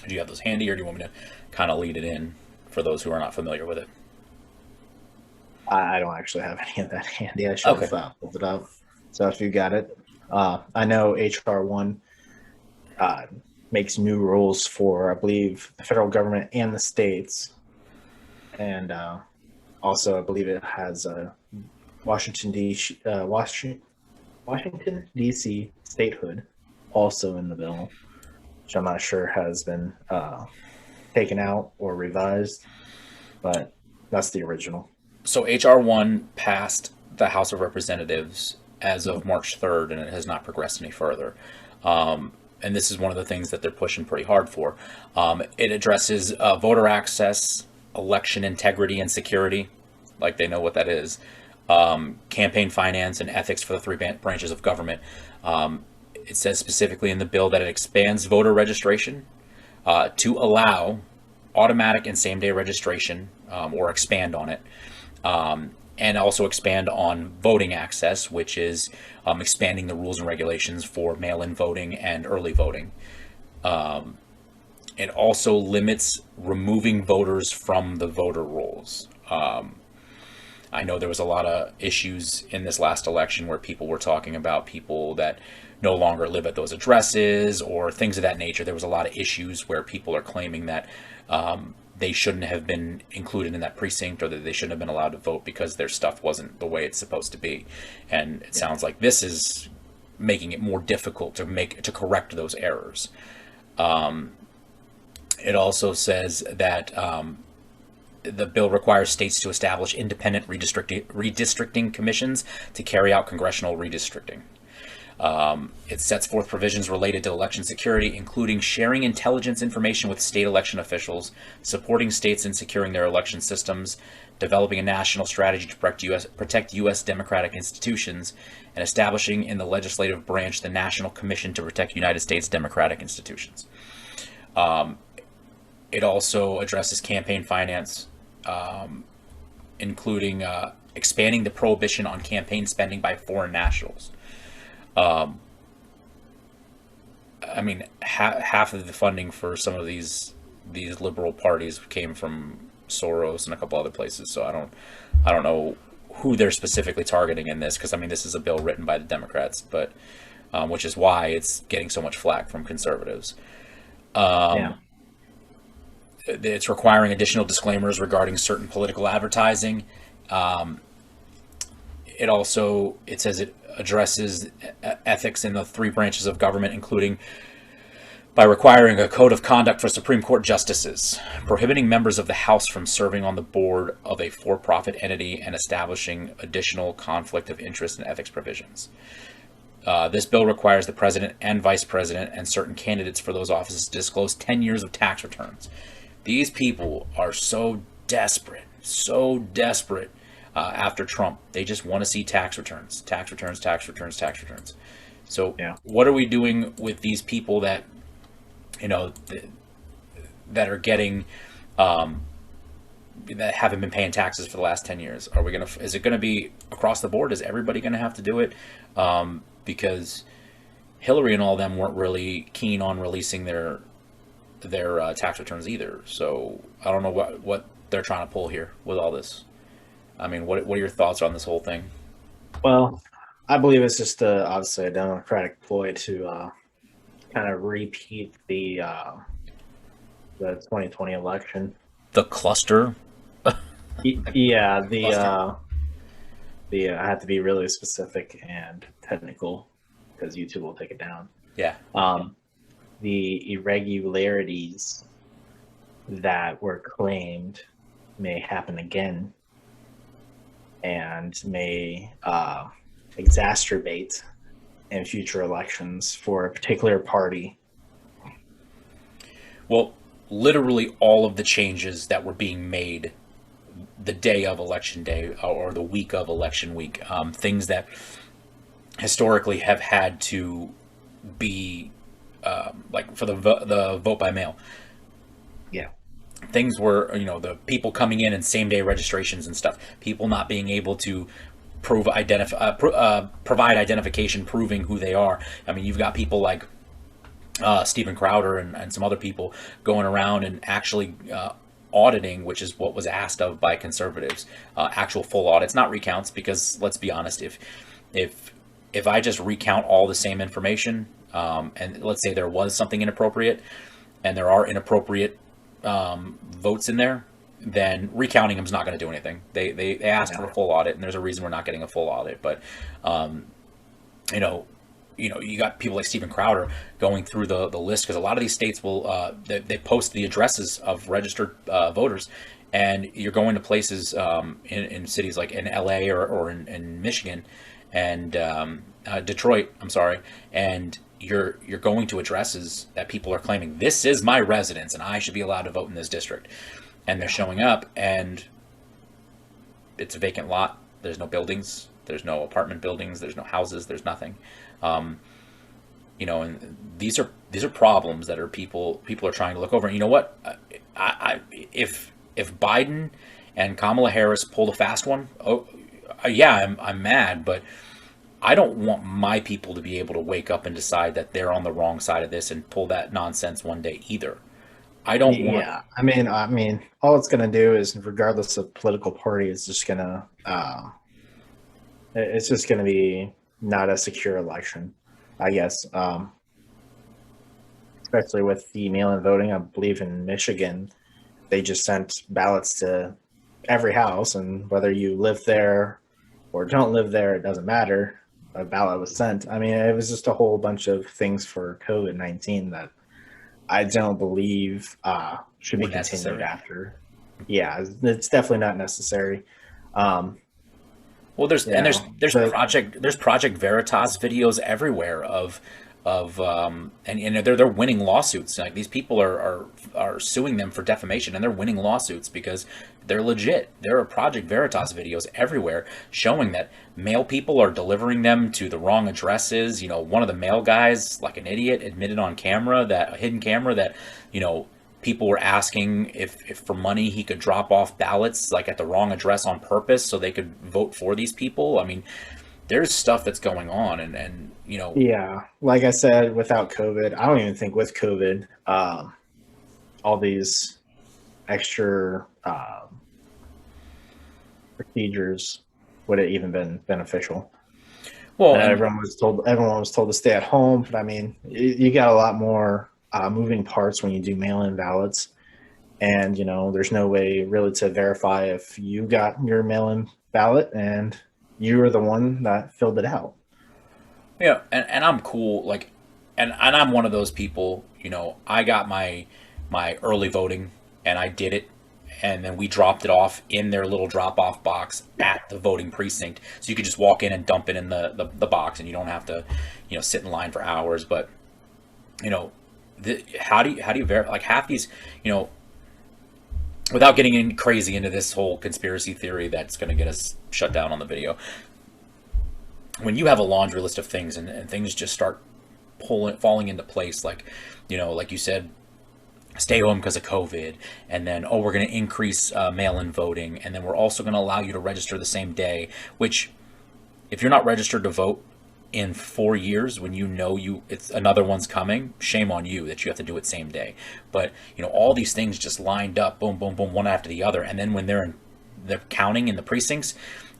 you have those handy, or do you want me to kind of lead it in for those who are not familiar with it? I don't actually have any of that handy. I should have pulled it up. So if you got it, I know HR 1 makes new rules for, I believe, the federal government and the states. And also, I believe it has Washington, D.C. statehood also in the bill, which I'm not sure has been taken out or revised, but that's the original. So HR 1 passed the House of Representatives as of March 3rd, and it has not progressed any further. And this is one of the things that they're pushing pretty hard for. It addresses voter access, election integrity and security, like they know what that is, campaign finance, and ethics for the three branches of government. It says specifically in the bill that it expands voter registration to allow automatic and same-day registration, or expand on it, and also expand on voting access, which is expanding the rules and regulations for mail-in voting and early voting. It also limits removing voters from the voter rolls. I know there was a lot of issues in this last election where people were talking about people that no longer live at those addresses or things of that nature. There was a lot of issues where people are claiming that they shouldn't have been included in that precinct, or that they shouldn't have been allowed to vote because their stuff wasn't the way it's supposed to be. And it sounds like this is making it more difficult to correct those errors. It also says that the bill requires states to establish independent redistricting commissions to carry out congressional redistricting. It sets forth provisions related to election security, including sharing intelligence information with state election officials, supporting states in securing their election systems, developing a national strategy to protect U.S. democratic institutions, and establishing in the legislative branch the National Commission to protect United States democratic institutions. It also addresses campaign finance, including expanding the prohibition on campaign spending by foreign nationals. I mean, half of the funding for some of these liberal parties came from Soros and a couple other places. So I don't know who they're specifically targeting in this, because I mean, this is a bill written by the Democrats, but which is why it's getting so much flack from conservatives. It's requiring additional disclaimers regarding certain political advertising. It says it addresses ethics in the three branches of government, including by requiring a code of conduct for Supreme Court justices, prohibiting members of the House from serving on the board of a for-profit entity, and establishing additional conflict of interest and ethics provisions. This bill requires the president and vice president and certain candidates for those offices to disclose 10 years of tax returns. These people are so desperate after Trump. They just want to see tax returns. So what are we doing with these people that, that are getting, that haven't been paying taxes for the last 10 years? Is it going to be across the board? Is everybody going to have to do it? Because Hillary and all of them weren't really keen on releasing their tax returns either. So I don't know what they're trying to pull here with all this. I mean, what are your thoughts on this whole thing? Well, I believe it's just obviously a Democratic ploy to kind of repeat the 2020 election. The cluster. Yeah, I have to be really specific and technical because YouTube will take it down. Yeah. The irregularities that were claimed may happen again and may exacerbate in future elections for a particular party. Well, literally all of the changes that were being made the day of election day or the week of election week, things that historically have had to be like for the vote by mail. Yeah. Things were, the people coming in and same day registrations and stuff, people not being able to provide identification proving who they are. I mean, you've got people like Stephen Crowder and some other people going around and actually auditing, which is what was asked of by conservatives, actual full audits, not recounts, because let's be honest, if I just recount all the same information, and let's say there was something inappropriate and there are inappropriate votes in there, then recounting them is not going to do anything. They asked for a full audit, and there's a reason we're not getting a full audit. But you got people like Stephen Crowder going through the list, because a lot of these states will they post the addresses of registered voters, and you're going to places in cities like in LA or in Michigan and Detroit, I'm sorry, and you're going to addresses that people are claiming this is my residence and I should be allowed to vote in this district, and they're showing up and it's a vacant lot. There's no buildings, there's no apartment buildings, there's no houses, there's nothing. And these are problems that are people are trying to look over. And you know what? If Biden and Kamala Harris pull the fast one, I'm mad, but I don't want my people to be able to wake up and decide that they're on the wrong side of this and pull that nonsense one day either. I don't want. Yeah, I mean, all it's going to do is, regardless of political party, it's just going to be not a secure election, I guess. Especially with the mail-in voting, I believe in Michigan, they just sent ballots to every house, and whether you live there or don't live there, it doesn't matter. A ballot was sent. I mean, it was just a whole bunch of things for COVID-19 that I don't believe should be continued after. Yeah, it's definitely not necessary. Well, there's Project Veritas videos everywhere of and they're winning lawsuits. Like, these people are suing them for defamation, and they're winning lawsuits because they're legit. There are Project Veritas videos everywhere showing that mail people are delivering them to the wrong addresses. One of the mail guys, like an idiot, admitted on camera, that a hidden camera, that people were asking if for money he could drop off ballots like at the wrong address on purpose so they could vote for these people. I mean, there's stuff that's going on, and Yeah, like I said, without COVID, I don't even think with COVID, all these extra procedures would have even been beneficial. Well, everyone was told to stay at home, but I mean, you got a lot more moving parts when you do mail-in ballots, and there's no way really to verify if you got your mail-in ballot and you were the one that filled it out. Yeah, and I'm cool, like, and I'm one of those people. I got my early voting, and I did it, and then we dropped it off in their little drop-off box at the voting precinct, so you could just walk in and dump it in the box, and you don't have to sit in line for hours. But how do you verify, like, half these, without getting in crazy into this whole conspiracy theory that's going to get us shut down on the video, when you have a laundry list of things and things just start falling into place, like you said, stay home because of COVID, and then we're going to increase mail-in voting, and then we're also going to allow you to register the same day, which, if you're not registered to vote in 4 years, when it's another one's coming, shame on you that you have to do it same day. But all these things just lined up, boom boom boom, one after the other, and then when they're counting in the precincts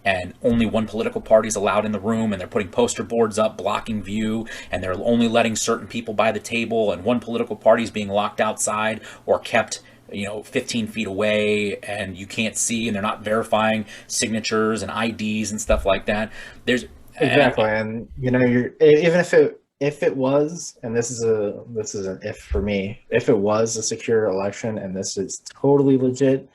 and only one political party is allowed in the room, and they're putting poster boards up blocking view, and they're only letting certain people by the table, and one political party is being locked outside or kept 15 feet away, and you can't see, and they're not verifying signatures and IDs and stuff like that. Exactly, and you're, even if it was, and this is an if for me, if it was a secure election and this is totally legit,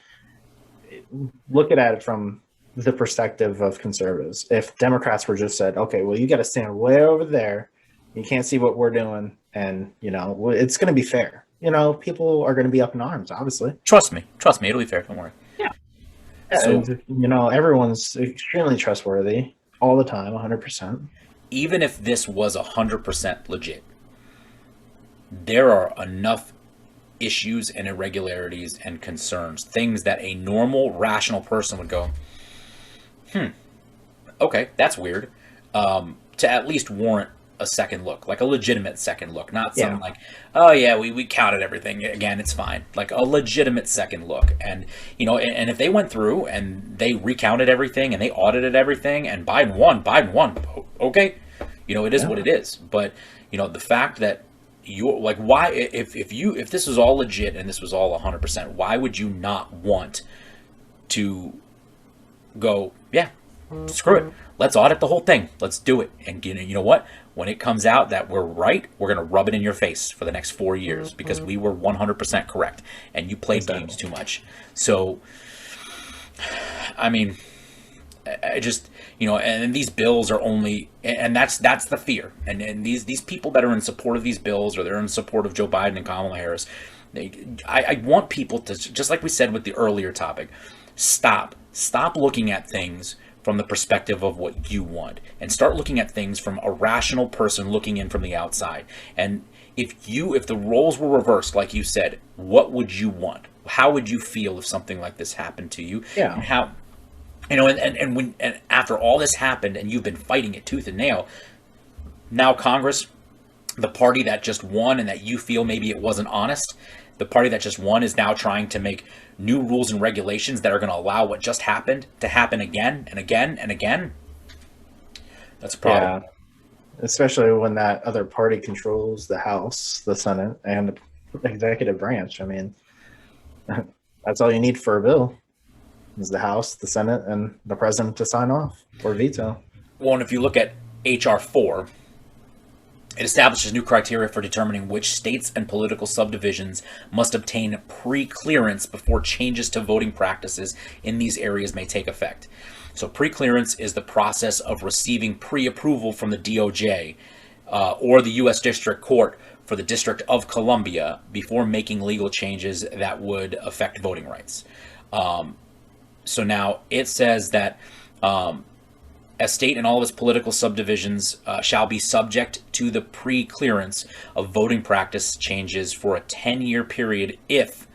look at it from the perspective of conservatives. If Democrats were just said, okay, well, you got to stand way over there, you can't see what we're doing, and it's going to be fair. People are going to be up in arms, obviously. Trust me, it'll be fair. Don't worry. Yeah. So, and everyone's extremely trustworthy all the time, 100%. Even if this was 100% legit, there are enough issues and irregularities and concerns, things that a normal, rational person would go, okay, that's weird, to at least warrant a second look, like a legitimate second look, not something like, oh yeah, we counted everything again, it's fine, like a legitimate second look. And and if they went through and they recounted everything and they audited everything and Biden won, okay, it is what it is. But the fact that you're like, why, if this was all legit and this was all 100%, why would you not want to go, yeah, screw it, let's audit the whole thing, let's do it, and you know what, when it comes out that we're right, we're going to rub it in your face for the next 4 years because we were 100% correct and you played games too much. So I mean, I just, and these bills are only, and that's the fear. And these people that are in support of these bills, or they're in support of Joe Biden and Kamala Harris, I want people to, just like we said with the earlier topic, stop looking at things from the perspective of what you want, and start looking at things from a rational person looking in from the outside. And if the roles were reversed, like you said, what would you want? How would you feel if something like this happened to you? Yeah. And how, and after all this happened and you've been fighting it tooth and nail, now Congress, the party that just won and that you feel maybe it wasn't honest, the party that just won is now trying to make new rules and regulations that are going to allow what just happened to happen again and again and again. That's a problem. Yeah. Especially when that other party controls the House, the Senate, and the executive branch. I mean, that's all you need for a bill is the House, the Senate, and the president to sign off or veto. Well, and if you look at H.R. 4, it establishes new criteria for determining which states and political subdivisions must obtain pre-clearance before changes to voting practices in these areas may take effect. So pre-clearance is the process of receiving pre-approval from the DOJ or the U.S. District Court for the District of Columbia before making legal changes that would affect voting rights. So now it says that a state and all of its political subdivisions shall be subject to the pre-clearance of voting practice changes for a 10-year period if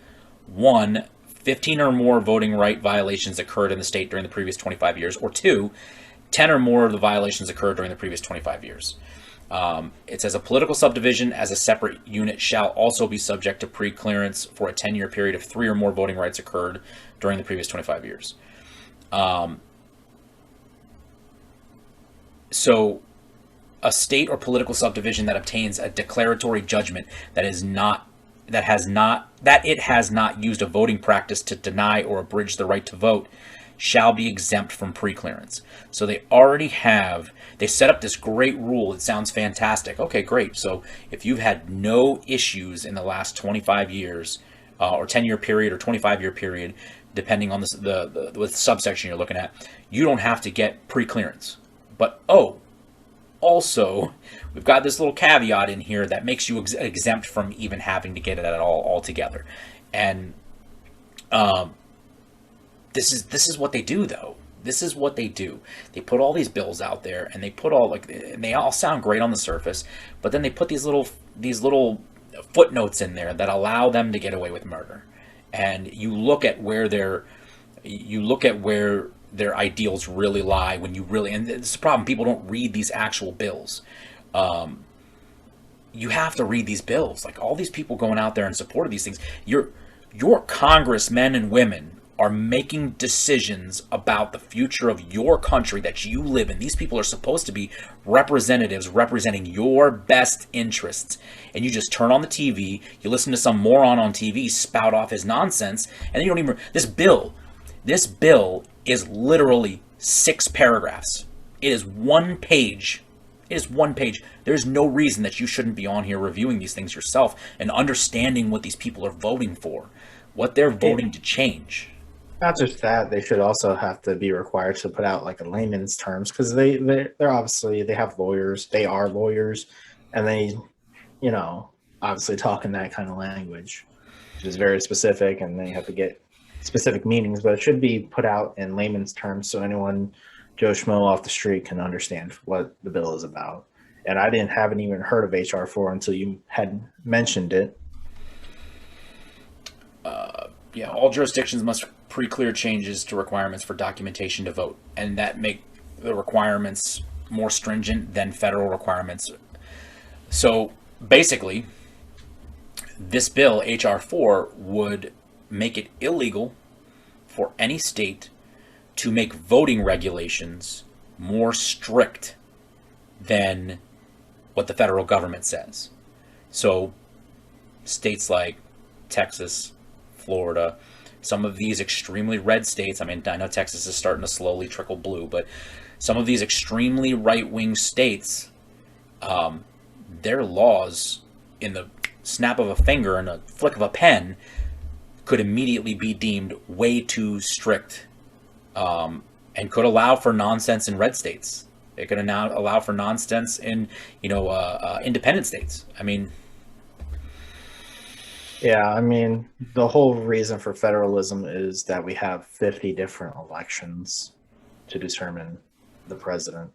1, 15 or more voting right violations occurred in the state during the previous 25 years, or 2, 10 or more of the violations occurred during the previous 25 years. It says a political subdivision as a separate unit shall also be subject to pre-clearance for a 10-year period if 3 or more voting rights occurred during the previous 25 years. So a state or political subdivision that obtains a declaratory judgment that it has not used a voting practice to deny or abridge the right to vote shall be exempt from pre-clearance. So they set up this great rule. It sounds fantastic. Okay, great. So if you've had no issues in the last 25 years or 10-year period or 25-year period, depending on the subsection you're looking at, you don't have to get pre-clearance. But also, we've got this little caveat in here that makes you exempt from even having to get it at all altogether. And this is what they do, though. This is what they do. They put all these bills out there, and they all sound great on the surface, but then they put these little footnotes in there that allow them to get away with murder. And you look at where their ideals really lie and it's a problem. People don't read these actual bills. You have to read these bills. Like, all these people going out there in support of these things, your congressmen and women are making decisions about the future of your country that you live in. These people are supposed to be representatives representing your best interests. And you just turn on the TV, you listen to some moron on TV spout off his nonsense, and then you don't even... This bill is literally 6 paragraphs. It is 1 page. There's no reason that you shouldn't be on here reviewing these things yourself and understanding what these people are voting for, what they're voting to change. Not just that, they should also have to be required to put out like a layman's terms because they're obviously they have lawyers, they are lawyers, and they, you know, obviously talk in that kind of language, which is very specific, and they have to get specific meanings. But it should be put out in layman's terms so anyone, Joe Schmo off the street, can understand what the bill is about. And I haven't even heard of HR 4 until you had mentioned it. Yeah, all jurisdictions must pre-clear changes to requirements for documentation to vote, and that make the requirements more stringent than federal requirements. So basically, this bill, HR 4, would make it illegal for any state to make voting regulations more strict than what the federal government says. So states like Texas, Florida, some of these extremely red states, I mean, I know Texas is starting to slowly trickle blue, but some of these extremely right-wing states, their laws, in the snap of a finger and a flick of a pen, could immediately be deemed way too strict, and could allow for nonsense in red states. It could now allow for nonsense in, independent states. I mean, Yeah, I mean, the whole reason for federalism is that we have 50 different elections to determine the president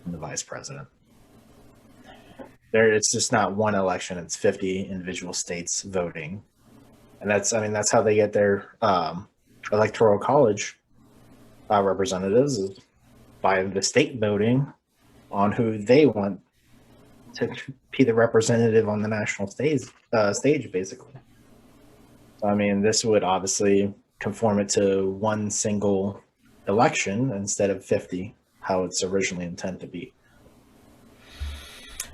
and the vice president. It's just not one election, it's 50 individual states voting. And that's how they get their electoral college representatives, is by the state voting on who they want to be the representative on the national stage, basically. I mean, this would obviously conform it to one single election instead of 50, how it's originally intended to be.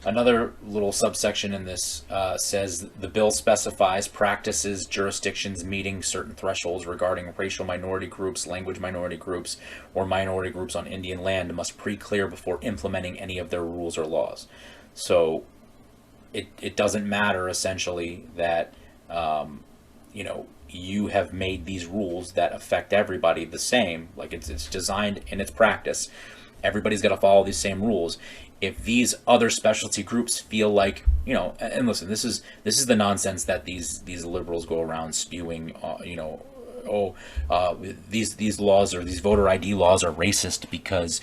another little subsection in this says the bill specifies practices, jurisdictions meeting certain thresholds regarding racial minority groups, language minority groups, or minority groups on Indian land must pre-clear before implementing any of their rules or laws. So it doesn't matter, essentially, that you have made these rules that affect everybody the same. Like it's designed in its practice. Everybody's got to follow these same rules. If these other specialty groups feel like, and listen, this is the nonsense that these liberals go around spewing, these laws, or these voter ID laws, are racist because,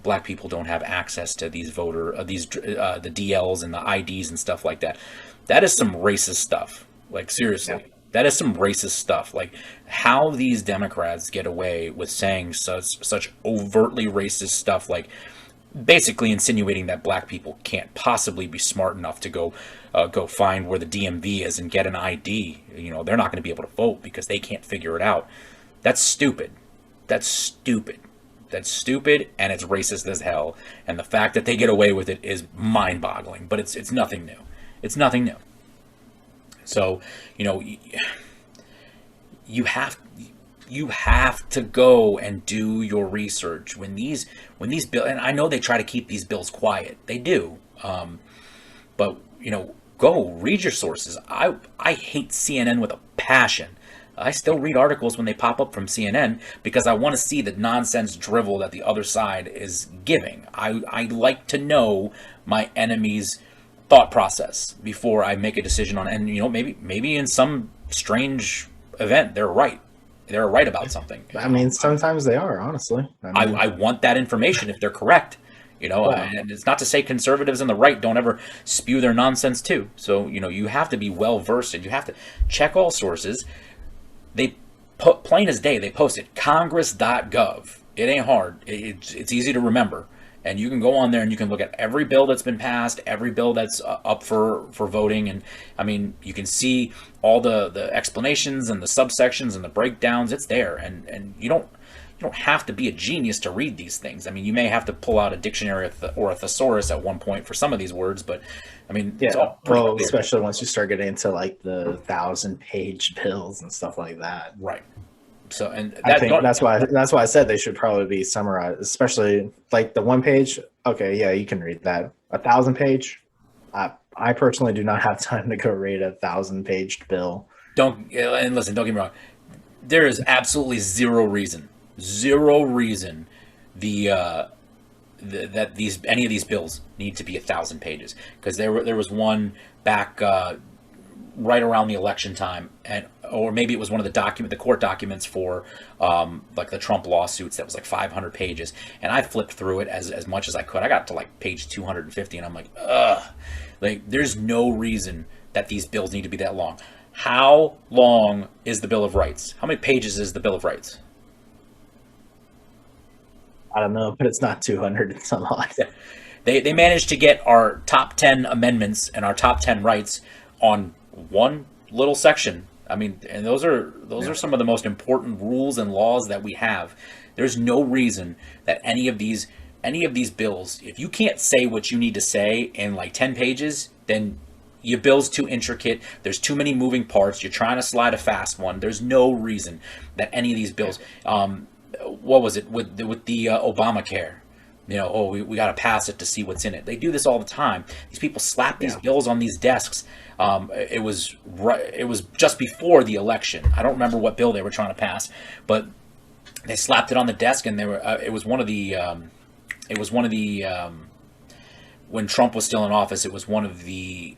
black people don't have access to these the DLs and the IDs and stuff like that. That is some racist stuff. Like, seriously. Yeah. That is some racist stuff. Like, how these Democrats get away with saying such overtly racist stuff, like basically insinuating that black people can't possibly be smart enough to go find where the DMV is and get an ID. They're not going to be able to vote because they can't figure it out. That's stupid. That's stupid. That's stupid, and it's racist as hell. And the fact that they get away with it is mind-boggling. But it's nothing new. It's nothing new. So, you have to go and do your research when these bills, and I know they try to keep these bills quiet. They do. But go read your sources. I hate CNN with a passion. I still read articles when they pop up from CNN because I want to see the nonsense drivel that the other side is giving. I like to know my enemy's thought process before I make a decision on, and maybe in some strange event they're right about something. I mean, sometimes they are, honestly. I want that information if they're correct. And it's not to say conservatives on the right don't ever spew their nonsense too. So you have to be well versed, and you have to check all sources. They put, plain as day, they posted congress.gov. It ain't hard. It's easy to remember. And you can go on there and you can look at every bill that's been passed, every bill that's up for voting. And I mean, you can see all the explanations and the subsections and the breakdowns. It's there. And you don't have to be a genius to read these things. I mean, you may have to pull out a dictionary or a thesaurus at one point for some of these words, but I mean, yeah. It's all clear. Especially once you start getting into like the 1,000-page bills and stuff like that. Right. So, and I think that's why I said they should probably be summarized, especially like the 1 page. Okay, yeah, you can read that. 1,000-page, I personally do not have time to go read a 1,000-page bill. And listen, don't get me wrong. there is absolutely zero reason that any of these bills need to be 1,000 pages, because there was one back right around the election time, or maybe it was one of the court documents for like the Trump lawsuits that was like 500 pages, and I flipped through it as much as I could. I got to like page 250, and I'm like, ugh, like there's no reason that these bills need to be that long. How long is the Bill of Rights? How many pages is the Bill of Rights? I don't know, but it's not 200. It's a lot. Yeah. They managed to get our top 10 amendments and our top 10 rights on one little section. I mean, and those are some of the most important rules and laws that we have. There's no reason that any of these bills, if you can't say what you need to say in like 10 pages, then your bill's too intricate. There's too many moving parts. You're trying to slide a fast one. There's no reason that any of these bills. What was it with the Obamacare? You know, oh, we got to pass it to see what's in it. They do this all the time. These people slap these bills on these desks. It was just before the election. I don't remember what bill they were trying to pass, but they slapped it on the desk, and it was one of the when Trump was still in office. It was one of the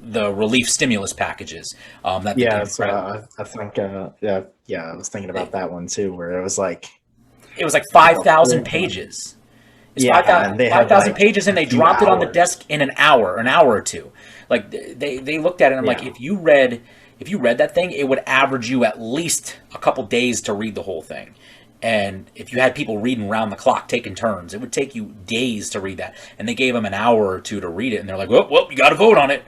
relief stimulus packages. I think I was thinking about that one too, where it was like 5,000 pages. It's 5,000 pages, and they dropped it on the desk in an hour or two. Like they looked at it, and I'm like, if you read that thing, it would average you at least a couple days to read the whole thing. And if you had people reading round the clock, taking turns, it would take you days to read that. And they gave them an hour or two to read it, and they're like, well, you got to vote on it.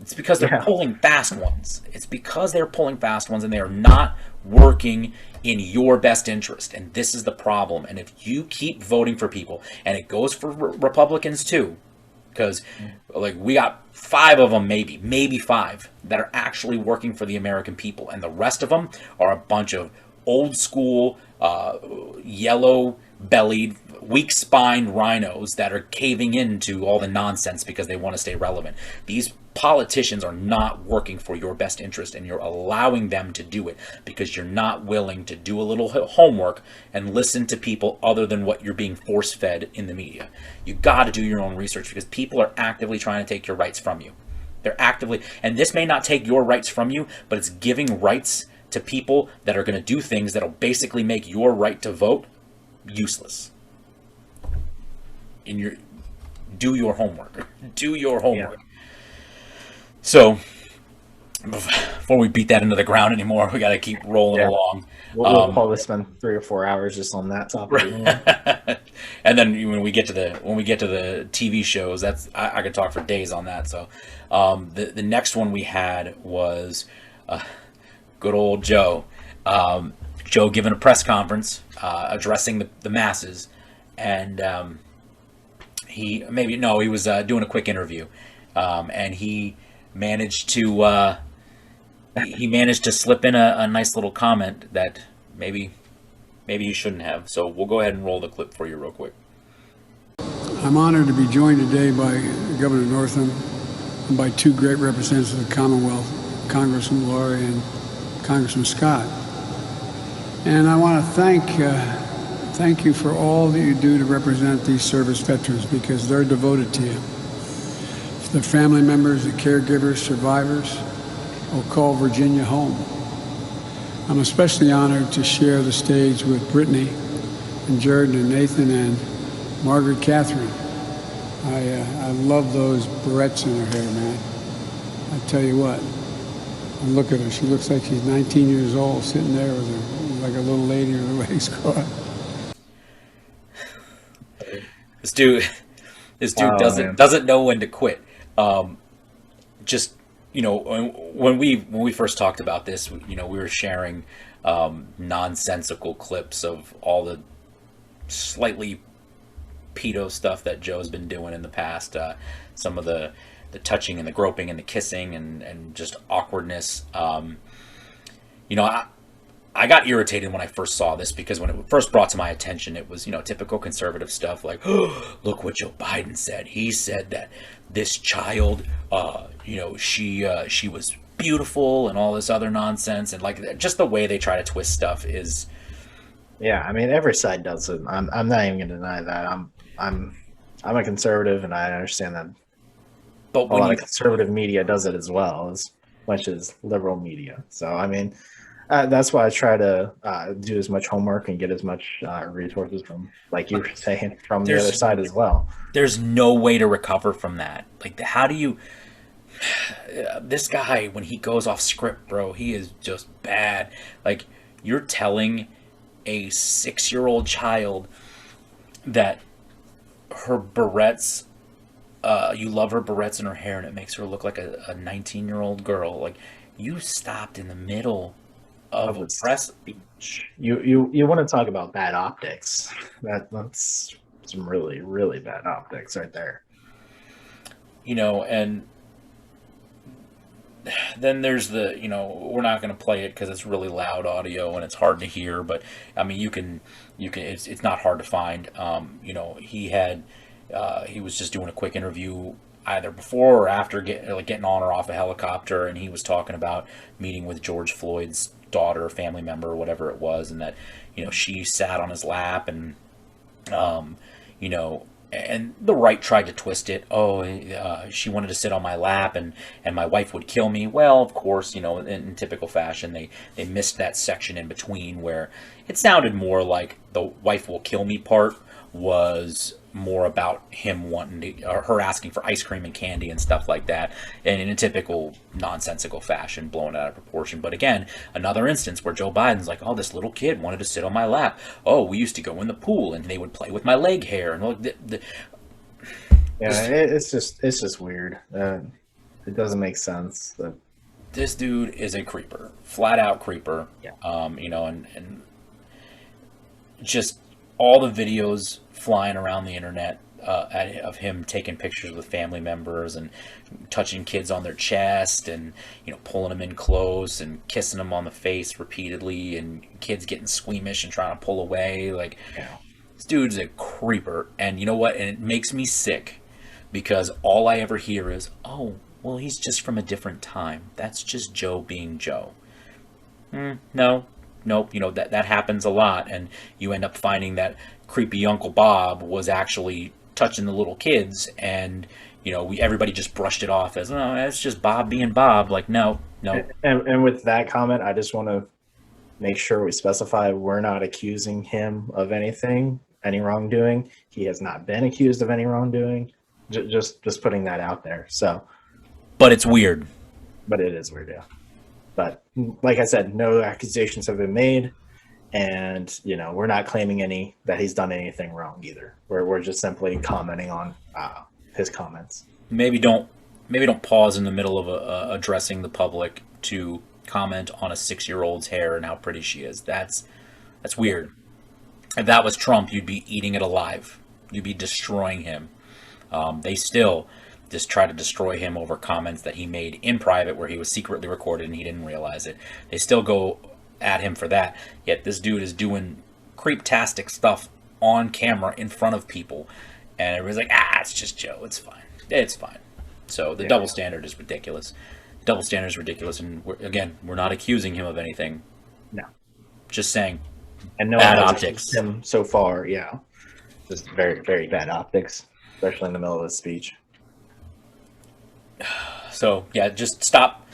It's because they're pulling fast ones. It's because they're pulling fast ones, and they are not working in your best interest. And this is the problem. And if you keep voting for people, and it goes for Republicans too, because like we got 5 of them, maybe 5 that are actually working for the American people, and the rest of them are a bunch of old school, yellow-bellied, weak-spined rhinos that are caving into all the nonsense because they want to stay relevant. These politicians are not working for your best interest, and you're allowing them to do it because you're not willing to do a little homework and listen to people other than what you're being force-fed in the media. You got to do your own research, because people are actively trying to take your rights from you. They're actively, and this may not take your rights from you, but it's giving rights to people that are going to do things that'll basically make your right to vote useless. Do your homework. Do your homework. Yeah. So, before we beat that into the ground anymore, we got to keep rolling along. We'll probably spend 3 or 4 hours just on that topic. Right. And then when we get to the TV shows, that's I could talk for days on that. So, the next one we had was good old Joe. Joe giving a press conference, addressing the masses, and he was doing a quick interview, and he managed to slip in a nice little comment that maybe you shouldn't have. So we'll go ahead and roll the clip for you real quick. I'm honored to be joined today by Governor Northam and by 2 great representatives of the Commonwealth, Congressman Laurie and Congressman Scott. And I want to thank you for all that you do to represent these service veterans, because they're devoted to you. For the family members, the caregivers, survivors, will call Virginia home. I'm especially honored to share the stage with Brittany and Jordan and Nathan and Margaret Catherine. I love those barrettes in her hair, man. I tell you what. And look at her. She looks like she's 19 years old, sitting there with her, like a little lady with her legs crossed. This dude doesn't know when to quit. Just, when we first talked about this, we were sharing nonsensical clips of all the slightly pedo stuff that Joe's been doing in the past. Some of the touching and the groping and the kissing and just awkwardness. I got irritated when I first saw this, because when it first brought to my attention, it was, typical conservative stuff like, oh, look what Joe Biden said. He said that this child, she was beautiful and all this other nonsense, and like just the way they try to twist stuff is. Yeah, I mean, every side does it. I'm not even gonna deny that. I'm a conservative, and I understand that But a when lot you of conservative media does it as well, as much as liberal media. So I mean, that's why I try to do as much homework and get as much resources from, like you were saying, from the other side as well. there's no way to recover from that. Like, how do you? This guy, when he goes off script, bro, he is just bad. Like, you're telling a 6-year-old child that her barrettes, you love her barrettes in her hair and it makes her look like a 19-year-old girl. Like, you stopped in the middle of a press. You want to talk about bad optics? That's some really, really bad optics right there. And then there's the, we're not going to play it because it's really loud audio and it's hard to hear, but I mean, you can, it's not hard to find. He was just doing a quick interview either before or after getting on or off a helicopter, and he was talking about meeting with George Floyd's daughter, family member, or whatever it was, and that, she sat on his lap, and, and the right tried to twist it. She wanted to sit on my lap, and my wife would kill me. Well, of course, in typical fashion, they missed that section in between where it sounded more like the wife will kill me part was more about him wanting to, or her asking for ice cream and candy and stuff like that, and in a typical nonsensical fashion, blown out of proportion. But again, another instance where Joe Biden's like, oh, this little kid wanted to sit on my lap. Oh, we used to go in the pool and they would play with my leg hair, and look, it's just weird. It doesn't make sense. This dude is a creeper, flat out creeper. Yeah. And just all the videos flying around the internet of him taking pictures with family members and touching kids on their chest and pulling them in close and kissing them on the face repeatedly, and kids getting squeamish and trying to pull away. Like, this dude's a creeper. And you know what? And it makes me sick because all I ever hear is, oh, well, he's just from a different time. That's just Joe being Joe. No. Nope, that happens a lot, and you end up finding that creepy Uncle Bob was actually touching the little kids, and everybody just brushed it off as, oh, it's just Bob being Bob. Like, no. And with that comment, I just want to make sure we specify we're not accusing him of any wrongdoing. He has not been accused of any wrongdoing. Just putting that out there. So, but it's weird. But it is weird, yeah. But like I said, no accusations have been made, and we're not claiming that he's done anything wrong either. We're just simply commenting on his comments. Maybe don't pause in the middle of addressing the public to comment on a 6-year-old's hair and how pretty she is. That's weird. If that was Trump, you'd be eating it alive. You'd be destroying him. They still just try to destroy him over comments that he made in private where he was secretly recorded and he didn't realize it. They still go at him for that. Yet this dude is doing creep-tastic stuff on camera in front of people. And everybody's like, it's just Joe. It's fine. It's fine. So the double standard is ridiculous. Double standard is ridiculous. And we're not accusing him of anything. No. Just saying. And no bad one has optics. accused him so far, yeah. Just very, very bad optics, especially in the middle of his speech. So yeah, just stop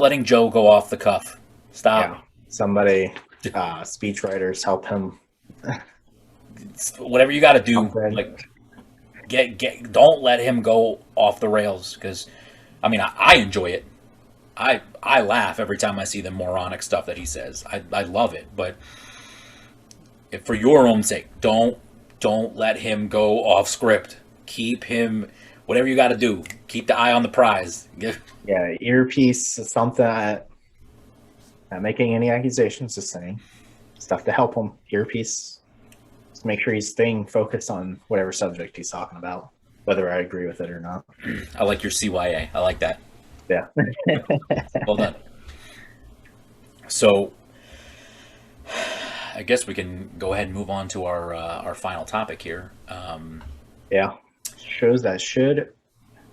letting Joe go off the cuff. Stop. Yeah. Somebody, speech writers, help him. Whatever you got to do, like don't let him go off the rails, because I mean I enjoy it. I laugh every time I see the moronic stuff that he says. I love it, but for your own sake, don't let him go off script. Keep him. Whatever you got to do, keep the eye on the prize. Yeah, earpiece, something. Not making any accusations, just saying stuff to help him. Earpiece. Just make sure he's staying focused on whatever subject he's talking about, whether I agree with it or not. I like your CYA. I like that. Yeah. Well done. So, I guess we can go ahead and move on to our final topic here. Yeah. Shows that should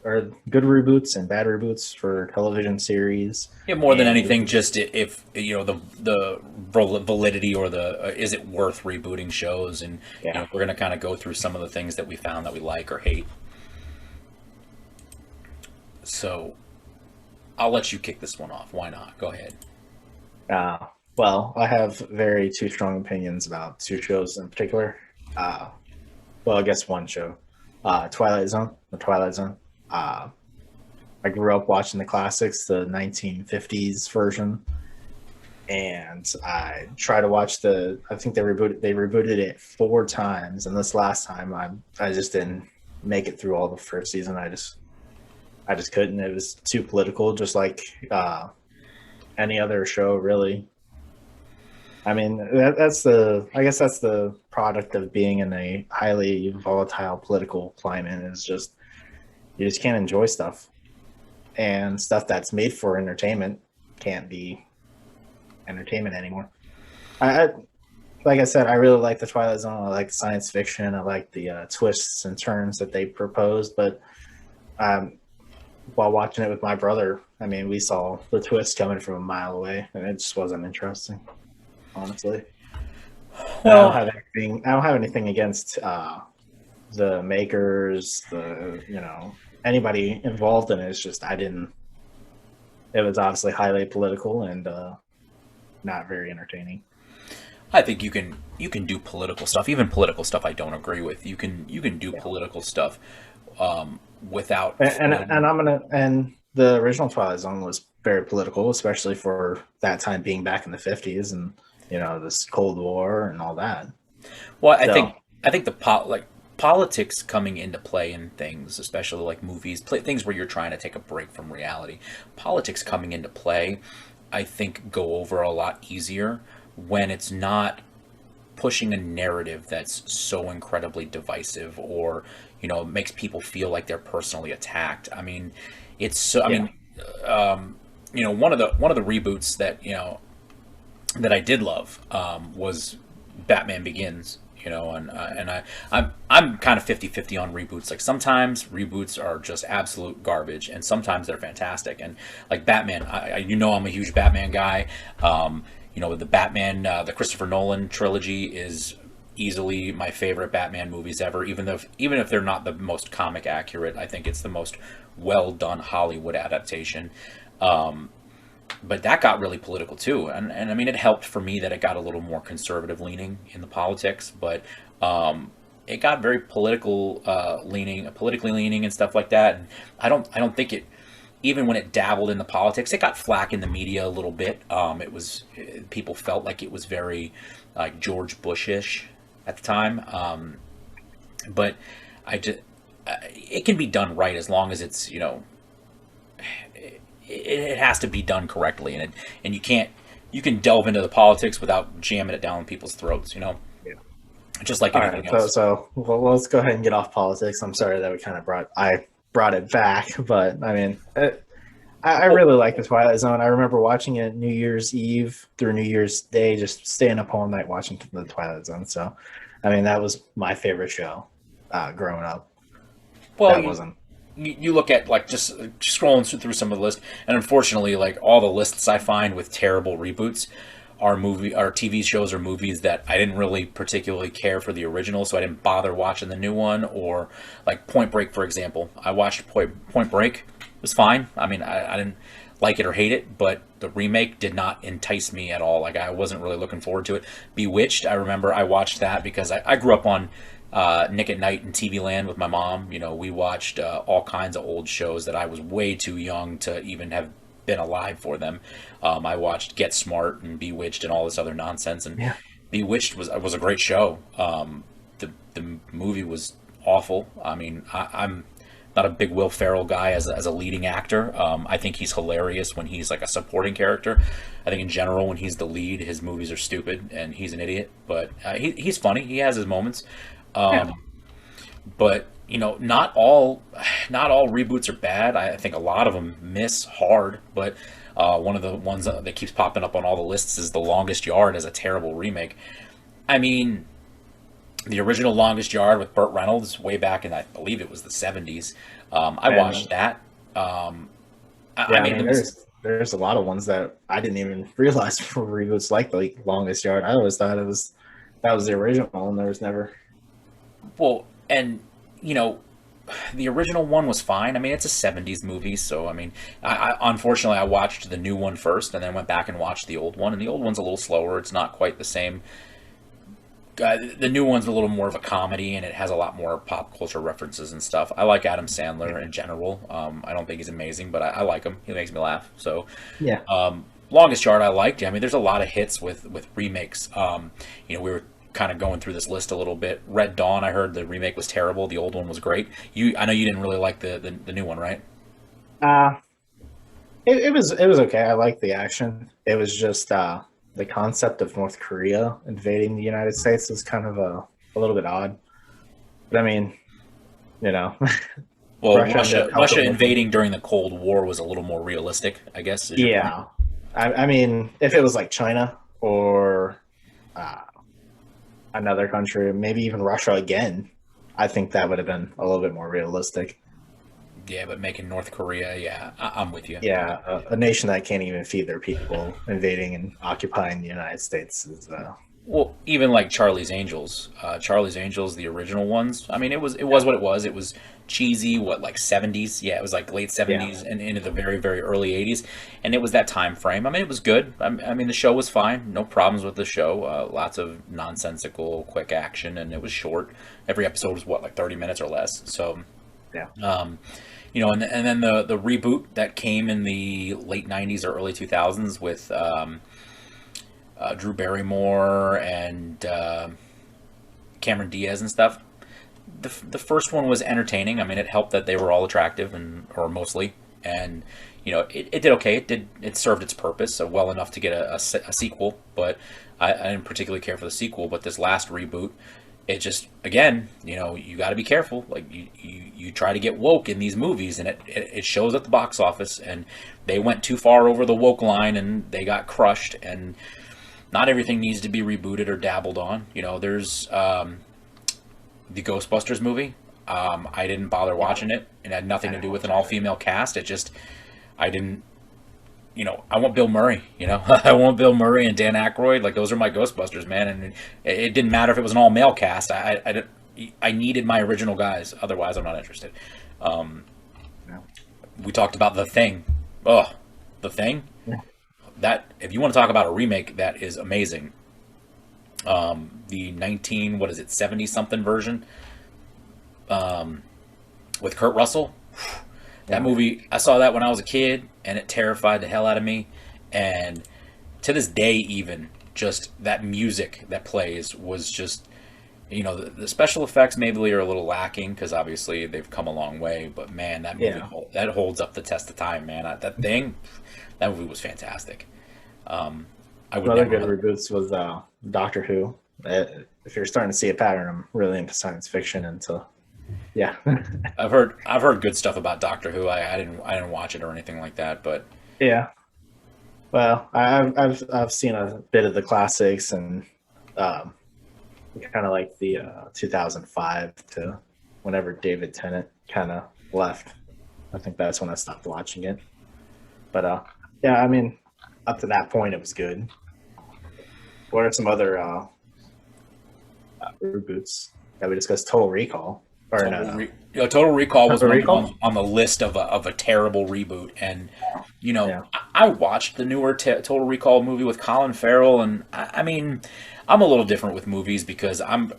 or good reboots and bad reboots for television series. Yeah, more than And anything, just if you know the validity or the is it worth rebooting shows, and you yeah, know we're gonna kind of go through some of the things that we found that we like or hate. So I'll let you kick this one off. Why not? Go ahead. uh, well, I have very two strong opinions about two shows in particular. Well, I guess one show, Twilight Zone, the Twilight Zone. I grew up watching the classics, the 1950s version, and I try to watch the. I think they rebooted it 4 times, and this last time I just didn't make it through all the first season. I just couldn't. It was too political, just like any other show, really. I mean, I guess that's the product of being in a highly volatile political climate. Is just you just can't enjoy stuff, and stuff that's made for entertainment can't be entertainment anymore. I like I said, I really like the Twilight Zone. I like science fiction. I like the twists and turns that they proposed. But while watching it with my brother, I mean, we saw the twist coming from a mile away, and it just wasn't interesting, honestly. Well, I don't have anything against the makers, anybody involved in it. It's just I didn't. It was obviously highly political and not very entertaining. I think you can do political stuff, even political stuff I don't agree with. You can do political stuff without And the original Twilight Zone was very political, especially for that time being back in the 50s and this Cold War and all that. Well, I think politics coming into play in things, especially like movies, things where you're trying to take a break from reality. Politics coming into play, I think, go over a lot easier when it's not pushing a narrative that's so incredibly divisive or makes people feel like they're personally attacked. I mean, it's so. I mean, one of the reboots that that I did love was Batman Begins. I'm kind of 50-50 on reboots. Like sometimes reboots are just absolute garbage, and sometimes they're fantastic. And like Batman, I'm a huge Batman guy. The Batman, the Christopher Nolan trilogy is easily my favorite Batman movies ever. Even if they're not the most comic accurate, I think it's the most well done Hollywood adaptation. But that got really political too, and I mean it helped for me that it got a little more conservative leaning in the politics, but it got very politically leaning and stuff like that. And I don't think it, even when it dabbled in the politics, it got flack in the media a little bit. People felt like it was very like George Bush-ish at the time, but it can be done right as long as it's it has to be done correctly, and you can delve into the politics without jamming it down people's throats, Yeah. Just like anything else. So let's go ahead and get off politics. I'm sorry that I brought it back, but I mean, I really like the Twilight Zone. I remember watching it New Year's Eve through New Year's Day, just staying up all night watching the Twilight Zone. So, I mean, that was my favorite show growing up. Well, you look at like just scrolling through some of the lists, and unfortunately, like all the lists I find with terrible reboots are TV shows or movies that I didn't really particularly care for the original, so I didn't bother watching the new one. Or like Point Break, for example. I watched Point Break. It was fine. I mean, I didn't like it or hate it, but the remake did not entice me at all. Like I wasn't really looking forward to it. Bewitched, I remember I watched that because I grew up on Nick at Night and TV Land with my mom. We watched all kinds of old shows that I was way too young to even have been alive for them. I watched Get Smart and Bewitched and all this other nonsense. And Bewitched was a great show. The movie was awful. I mean, I'm not a big Will Ferrell guy as a leading actor. I think he's hilarious when he's like a supporting character. I think in general when he's the lead, his movies are stupid and he's an idiot. But he's funny. He has his moments. But not all reboots are bad. I think a lot of them miss hard. But one of the ones that keeps popping up on all the lists is The Longest Yard as a terrible remake. I mean, The original Longest Yard with Burt Reynolds way back in, I believe it was the 70s. I watched that. Yeah, I mean, there's a lot of ones that I didn't even realize were reboots, like Longest Yard. I always thought that was the original, and there was never. Well, and you know, the original one was fine. I mean, it's a 70s movie, so I mean, I unfortunately I watched the new one first and then went back and watched the old one, and the old one's a little slower. It's not quite the same. The new one's a little more of a comedy, and it has a lot more pop culture references and stuff. I like Adam Sandler in general. I don't think he's amazing, but I like him. He makes me laugh. So Yeah. Longest Yard I liked. I mean, there's a lot of hits with remakes. We were kind of going through this list a little bit. Red Dawn, I heard the remake was terrible. The old one was great. I know you didn't really like the new one, right? It was okay. I liked the action. It was just the concept of North Korea invading the United States is kind of a little bit odd. But I mean, you know. Well, Russia invading during the Cold War was a little more realistic, I guess. Yeah. I mean, if it was like China or another country, maybe even Russia again, I think that would have been a little bit more realistic. Yeah, but making North Korea, yeah, I'm with you. Yeah, a nation that can't even feed their people invading and occupying the United States is. Well, even like Charlie's Angels, the original ones. I mean, it was what it was. It was cheesy, like 70s. Yeah, it was like late 70s and into the very, very early 80s, and it was that time frame. I mean, it was good. I mean, the show was fine. No problems with the show. Lots of nonsensical, quick action, and it was short. Every episode was like 30 minutes or less. So, yeah. And then the reboot that came in the late 90s or early 2000s with Drew Barrymore and Cameron Diaz and stuff. The first one was entertaining. I mean, it helped that they were all attractive or mostly, and it did okay. It served its purpose well enough to get a sequel, but I didn't particularly care for the sequel. But this last reboot, it just, again, you got to be careful. Like you try to get woke in these movies, and it shows at the box office, and they went too far over the woke line, and they got crushed. And not everything needs to be rebooted or dabbled on. There's the Ghostbusters movie. I didn't bother watching it. It had nothing to do with an all-female cast. I didn't. I want Bill Murray. I want Bill Murray and Dan Aykroyd. Like, those are my Ghostbusters, man. And it didn't matter if it was an all-male cast. I needed my original guys. Otherwise, I'm not interested. We talked about The Thing. Oh, The Thing. Yeah. That, if you want to talk about a remake, that is amazing. The 70-something version with Kurt Russell. That movie, I saw that when I was a kid, and it terrified the hell out of me. And to this day, even, just that music that plays was just, the special effects maybe are a little lacking because obviously they've come a long way. But man, that movie that holds up the test of time, man. That movie was fantastic. Another good reboots was Doctor Who. If you're starting to see a pattern, I'm really into science fiction yeah. I've heard good stuff about Doctor Who. I didn't watch it or anything like that, but yeah. Well, I've seen a bit of the classics and kind of like the 2005 to whenever David Tennant kind of left. I think that's when I stopped watching it. But yeah, I mean, up to that point, it was good. What are some other reboots that we discussed? Total Recall. Total Recall was on the list of a terrible reboot, and I watched the newer Total Recall movie with Colin Farrell, and I mean, I'm a little different with movies because I'm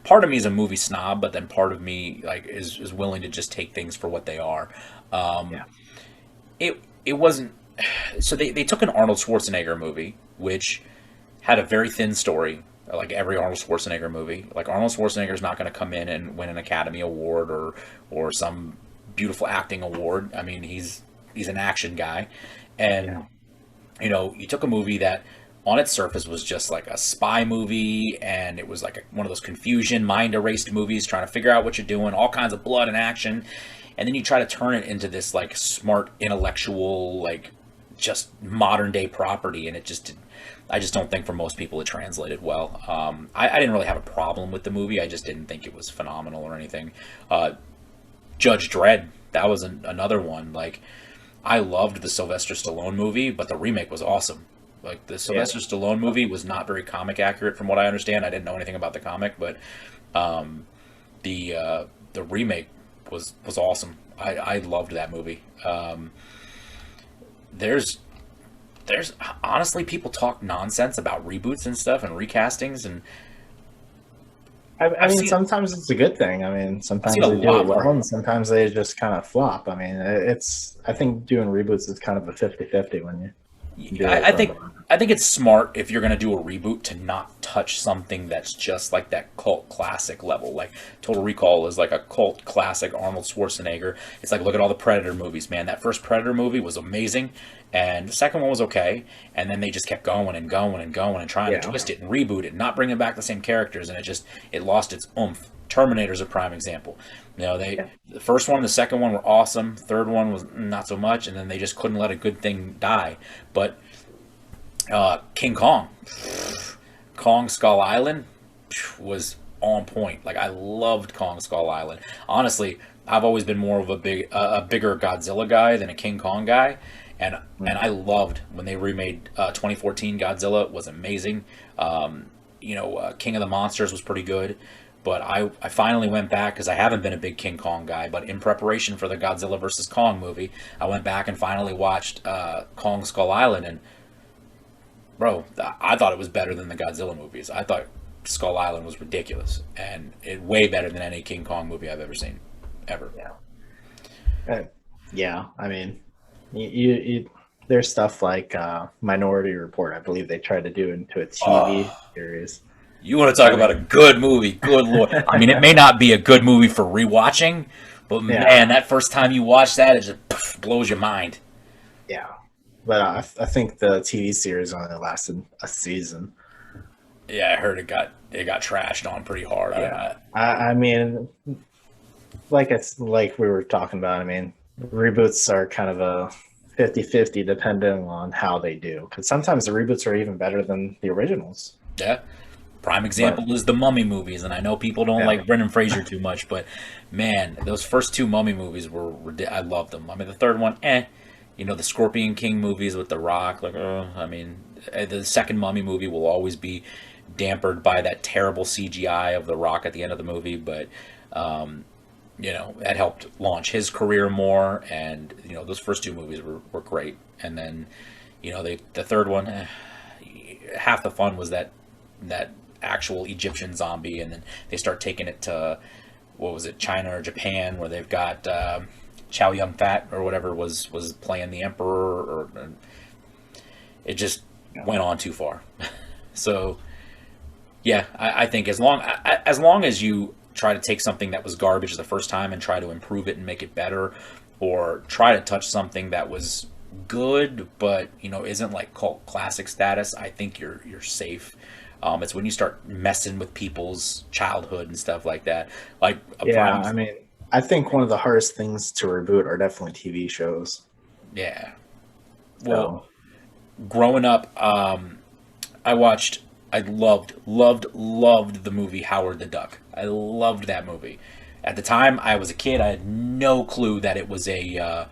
part of me is a movie snob, but then part of me is willing to just take things for what they are. It wasn't. So they took an Arnold Schwarzenegger movie, which had a very thin story, like every Arnold Schwarzenegger movie. Like, Arnold Schwarzenegger's not going to come in and win an Academy Award or some beautiful acting award. I mean, he's an action guy. And, you took a movie that on its surface was just like a spy movie, and it was like one of those confusion, mind-erased movies trying to figure out what you're doing, all kinds of blood and action. And then you try to turn it into this, like, smart, intellectual, like, just modern-day property, and it just I just don't think for most people it translated well. I didn't really have a problem with the movie. I just didn't think it was phenomenal or anything. Judge Dredd, that was another one. Like, I loved the Sylvester Stallone movie, but the remake was awesome. Like, the Sylvester Stallone movie was not very comic accurate from what I understand. I didn't know anything about the comic, but the remake was awesome. I loved that movie. There's honestly, people talk nonsense about reboots and stuff and recastings, and I mean, sometimes it's a good thing. I mean, sometimes they do it well, and sometimes they just kind of flop. I mean, I think doing reboots is kind of a 50-50 when you. I think it's smart if you're going to do a reboot to not touch something that's just like that cult classic level. Like Total Recall is like a cult classic, Arnold Schwarzenegger. It's like, look at all the Predator movies, man. That first Predator movie was amazing, and the second one was okay, and then they just kept going and going and going and trying to twist it and reboot it, and not bringing back the same characters, and it lost its oomph. Terminator's a prime example. You know, the first one and the second one were awesome. Third one was not so much, and then they just couldn't let a good thing die. But King Kong, Kong Skull Island was on point. Like, I loved Kong Skull Island. Honestly, I've always been more of a bigger Godzilla guy than a King Kong guy, and I loved when they remade 2014 Godzilla. It was amazing. King of the Monsters was pretty good. But I finally went back, because I haven't been a big King Kong guy, but in preparation for the Godzilla vs. Kong movie, I went back and finally watched Kong Skull Island, and bro, I thought it was better than the Godzilla movies. I thought Skull Island was ridiculous, and way better than any King Kong movie I've ever seen, ever. Yeah. I mean, you there's stuff like Minority Report. I believe they tried to do into a TV series. You want to talk about a good movie? Good lord! I mean, it may not be a good movie for rewatching, but man, that first time you watch that, it just blows your mind. Yeah, but I think the TV series only lasted a season. Yeah, I heard it got trashed on pretty hard. Yeah. I mean, like we were talking about. I mean, reboots are kind of a 50-50 depending on how they do, because sometimes the reboots are even better than the originals. Yeah. Prime example is the Mummy movies, and I know people don't like Brendan Fraser too much, but man, those first two Mummy movies I loved them. I mean, the third one, the Scorpion King movies with The Rock, I mean, the second Mummy movie will always be dampered by that terrible CGI of The Rock at the end of the movie, but that helped launch his career more, and those first two movies were great, and then the third one, half the fun was that actual Egyptian zombie, and then they start taking it to, what was it, China or Japan, where they've got Chow Yun-fat or whatever was playing the emperor, or it just went on too far. So yeah, I think as long as you try to take something that was garbage the first time and try to improve it and make it better, or try to touch something that was good but isn't like cult classic status, I think you're safe. It's when you start messing with people's childhood and stuff like that. I mean, I think one of the hardest things to reboot are definitely TV shows. Yeah. Well, growing up, I loved the movie Howard the Duck. I loved that movie. At the time I was a kid, I had no clue that it was a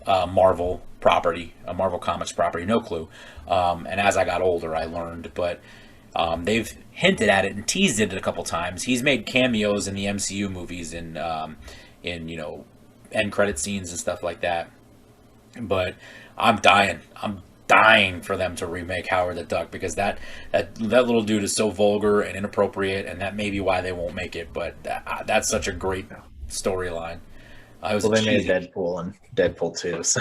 Marvel property, a Marvel Comics property, no clue. And as I got older, I learned, but they've hinted at it and teased it a couple times. He's made cameos in the MCU movies in end credit scenes and stuff like that. But I'm dying for them to remake Howard the Duck, because that little dude is so vulgar and inappropriate, and that may be why they won't make it. But that's such a great storyline. They made Deadpool and Deadpool 2, so.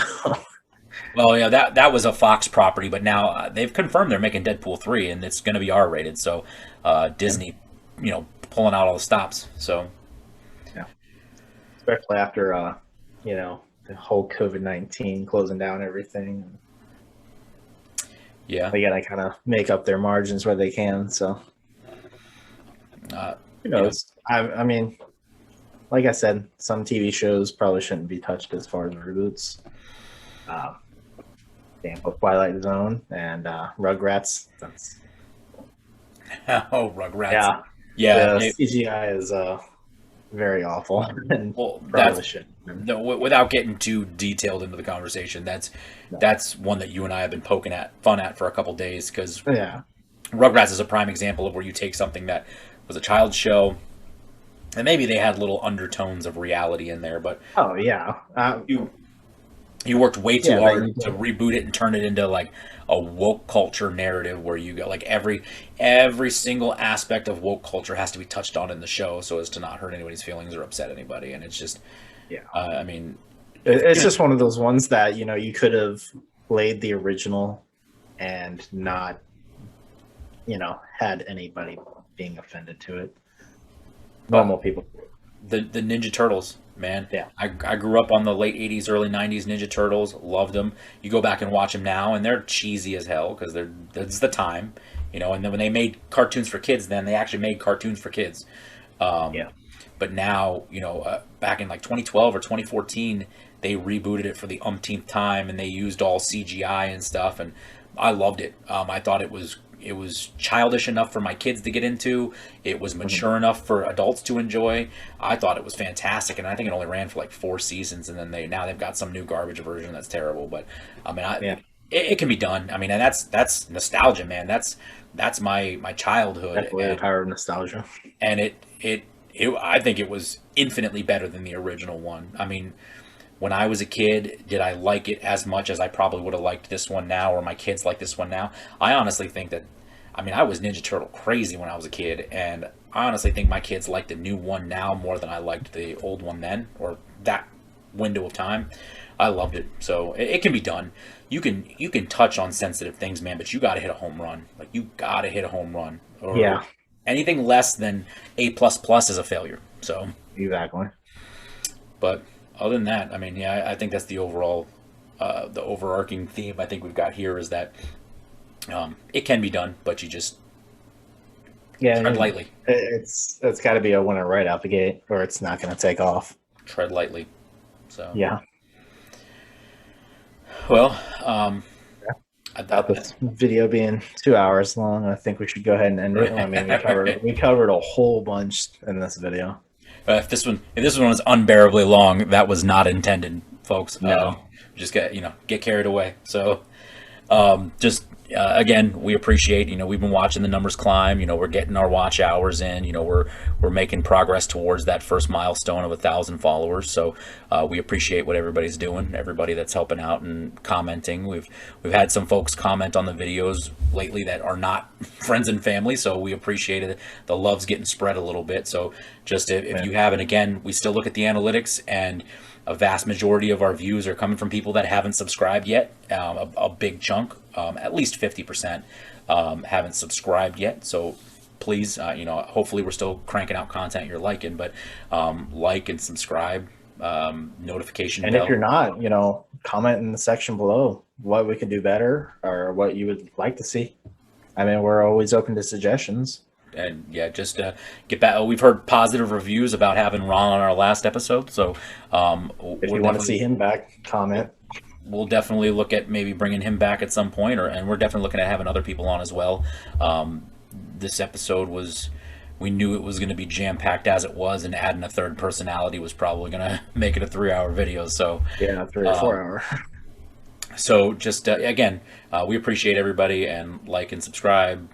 Well, yeah, that was a Fox property, but now they've confirmed they're making Deadpool 3, and it's going to be R-rated. So Disney, pulling out all the stops. So yeah, especially after the whole COVID-19 closing down everything. Yeah, they gotta kind of make up their margins where they can. So who knows? I mean, like I said, some TV shows probably shouldn't be touched as far as reboots. Example, Twilight Zone and Rugrats. That's Oh, Rugrats. yeah. Yeah. The CGI is very awful and Well, probably should. no, without getting too detailed into the conversation, that's one that you and I have been poking fun at for a couple days, because Yeah. Rugrats is a prime example of where you take something that was a child's show, and maybe they had little undertones of reality in there, but Oh yeah. you worked way too Yeah, hard like, to reboot it and turn it into like a woke culture narrative where you got like every single aspect of woke culture has to be touched on in the show so as to not hurt anybody's feelings or upset anybody, and it's just Yeah. I mean, It's just one of those ones that, you could have played the original and not, had anybody being offended to it. Normal people. the Ninja Turtles, man. Yeah. I grew up on the late 80s, early 90s Ninja Turtles, loved them. You go back and watch them now, and they're cheesy as hell because that's the time, and then when they made cartoons for kids, then they actually made cartoons for kids. Yeah. But now, back in like 2012 or 2014, they rebooted it for the umpteenth time, and they used all CGI and stuff, and I loved it. I thought it was childish enough for my kids to get into. It was mature enough for adults to enjoy. I thought it was fantastic, and I think it only ran for like 4 seasons, and then they've got some new garbage version that's terrible. But I mean, it can be done. I mean, and that's nostalgia, man. That's my childhood. Definitely the power of nostalgia. And I think it was infinitely better than the original one. I mean, when I was a kid, did I like it as much as I probably would have liked this one now, or my kids like this one now? I honestly think that, I was Ninja Turtle crazy when I was a kid, and I honestly think my kids like the new one now more than I liked the old one then, or that window of time. I loved it. So it can be done. You can touch on sensitive things, man, but you got to hit a home run. Like, you got to hit a home run. Or Yeah. anything less than A++ is a failure. So Exactly. but other than that, I think that's the overall, the overarching theme I think we've got here is that it can be done, but you just tread lightly. It's got to be a winner right out the gate, or it's not going to take off. Tread lightly. So Yeah. well, About this video being 2 hours long, I think we should go ahead and end it. I mean, we covered a whole bunch in this video. if this one was unbearably long, that was not intended, folks. No. Just get carried away. So again, we appreciate, we've been watching the numbers climb, we're getting our watch hours in, we're making progress towards that first milestone of 1,000 followers. So we appreciate what everybody's doing, everybody that's helping out and commenting. We've had some folks comment on the videos lately that are not friends and family, so we appreciate it. The love's getting spread a little bit. So just if you haven't, again, we still look at the analytics, and a vast majority of our views are coming from people that haven't subscribed yet. A big chunk, at least 50%, haven't subscribed yet. So please, hopefully we're still cranking out content you're liking, but like and subscribe, notification And bell. if you're not, comment in the section below what we could do better or what you would like to see. We're always open to suggestions. And yeah, just get back. We've heard positive reviews about having Ron on our last episode, so If you want to see him back, comment. we'll definitely look at maybe bringing him back at some point, and we're definitely looking at having other people on as well. This episode we knew it was going to be jam-packed as it was, and adding a third personality was probably going to make it a 3-hour video. So Yeah, 3 or 4 hour. so just again, we appreciate everybody, and like and subscribe,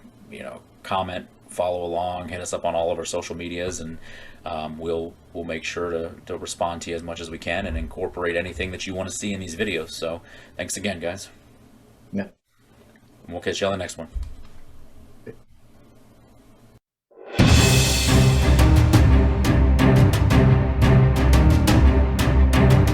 comment, follow along, hit us up on all of our social medias, and we'll make sure to respond to you as much as we can and incorporate anything that you want to see in these videos. So thanks again, guys. Yeah. We'll catch you on the next one.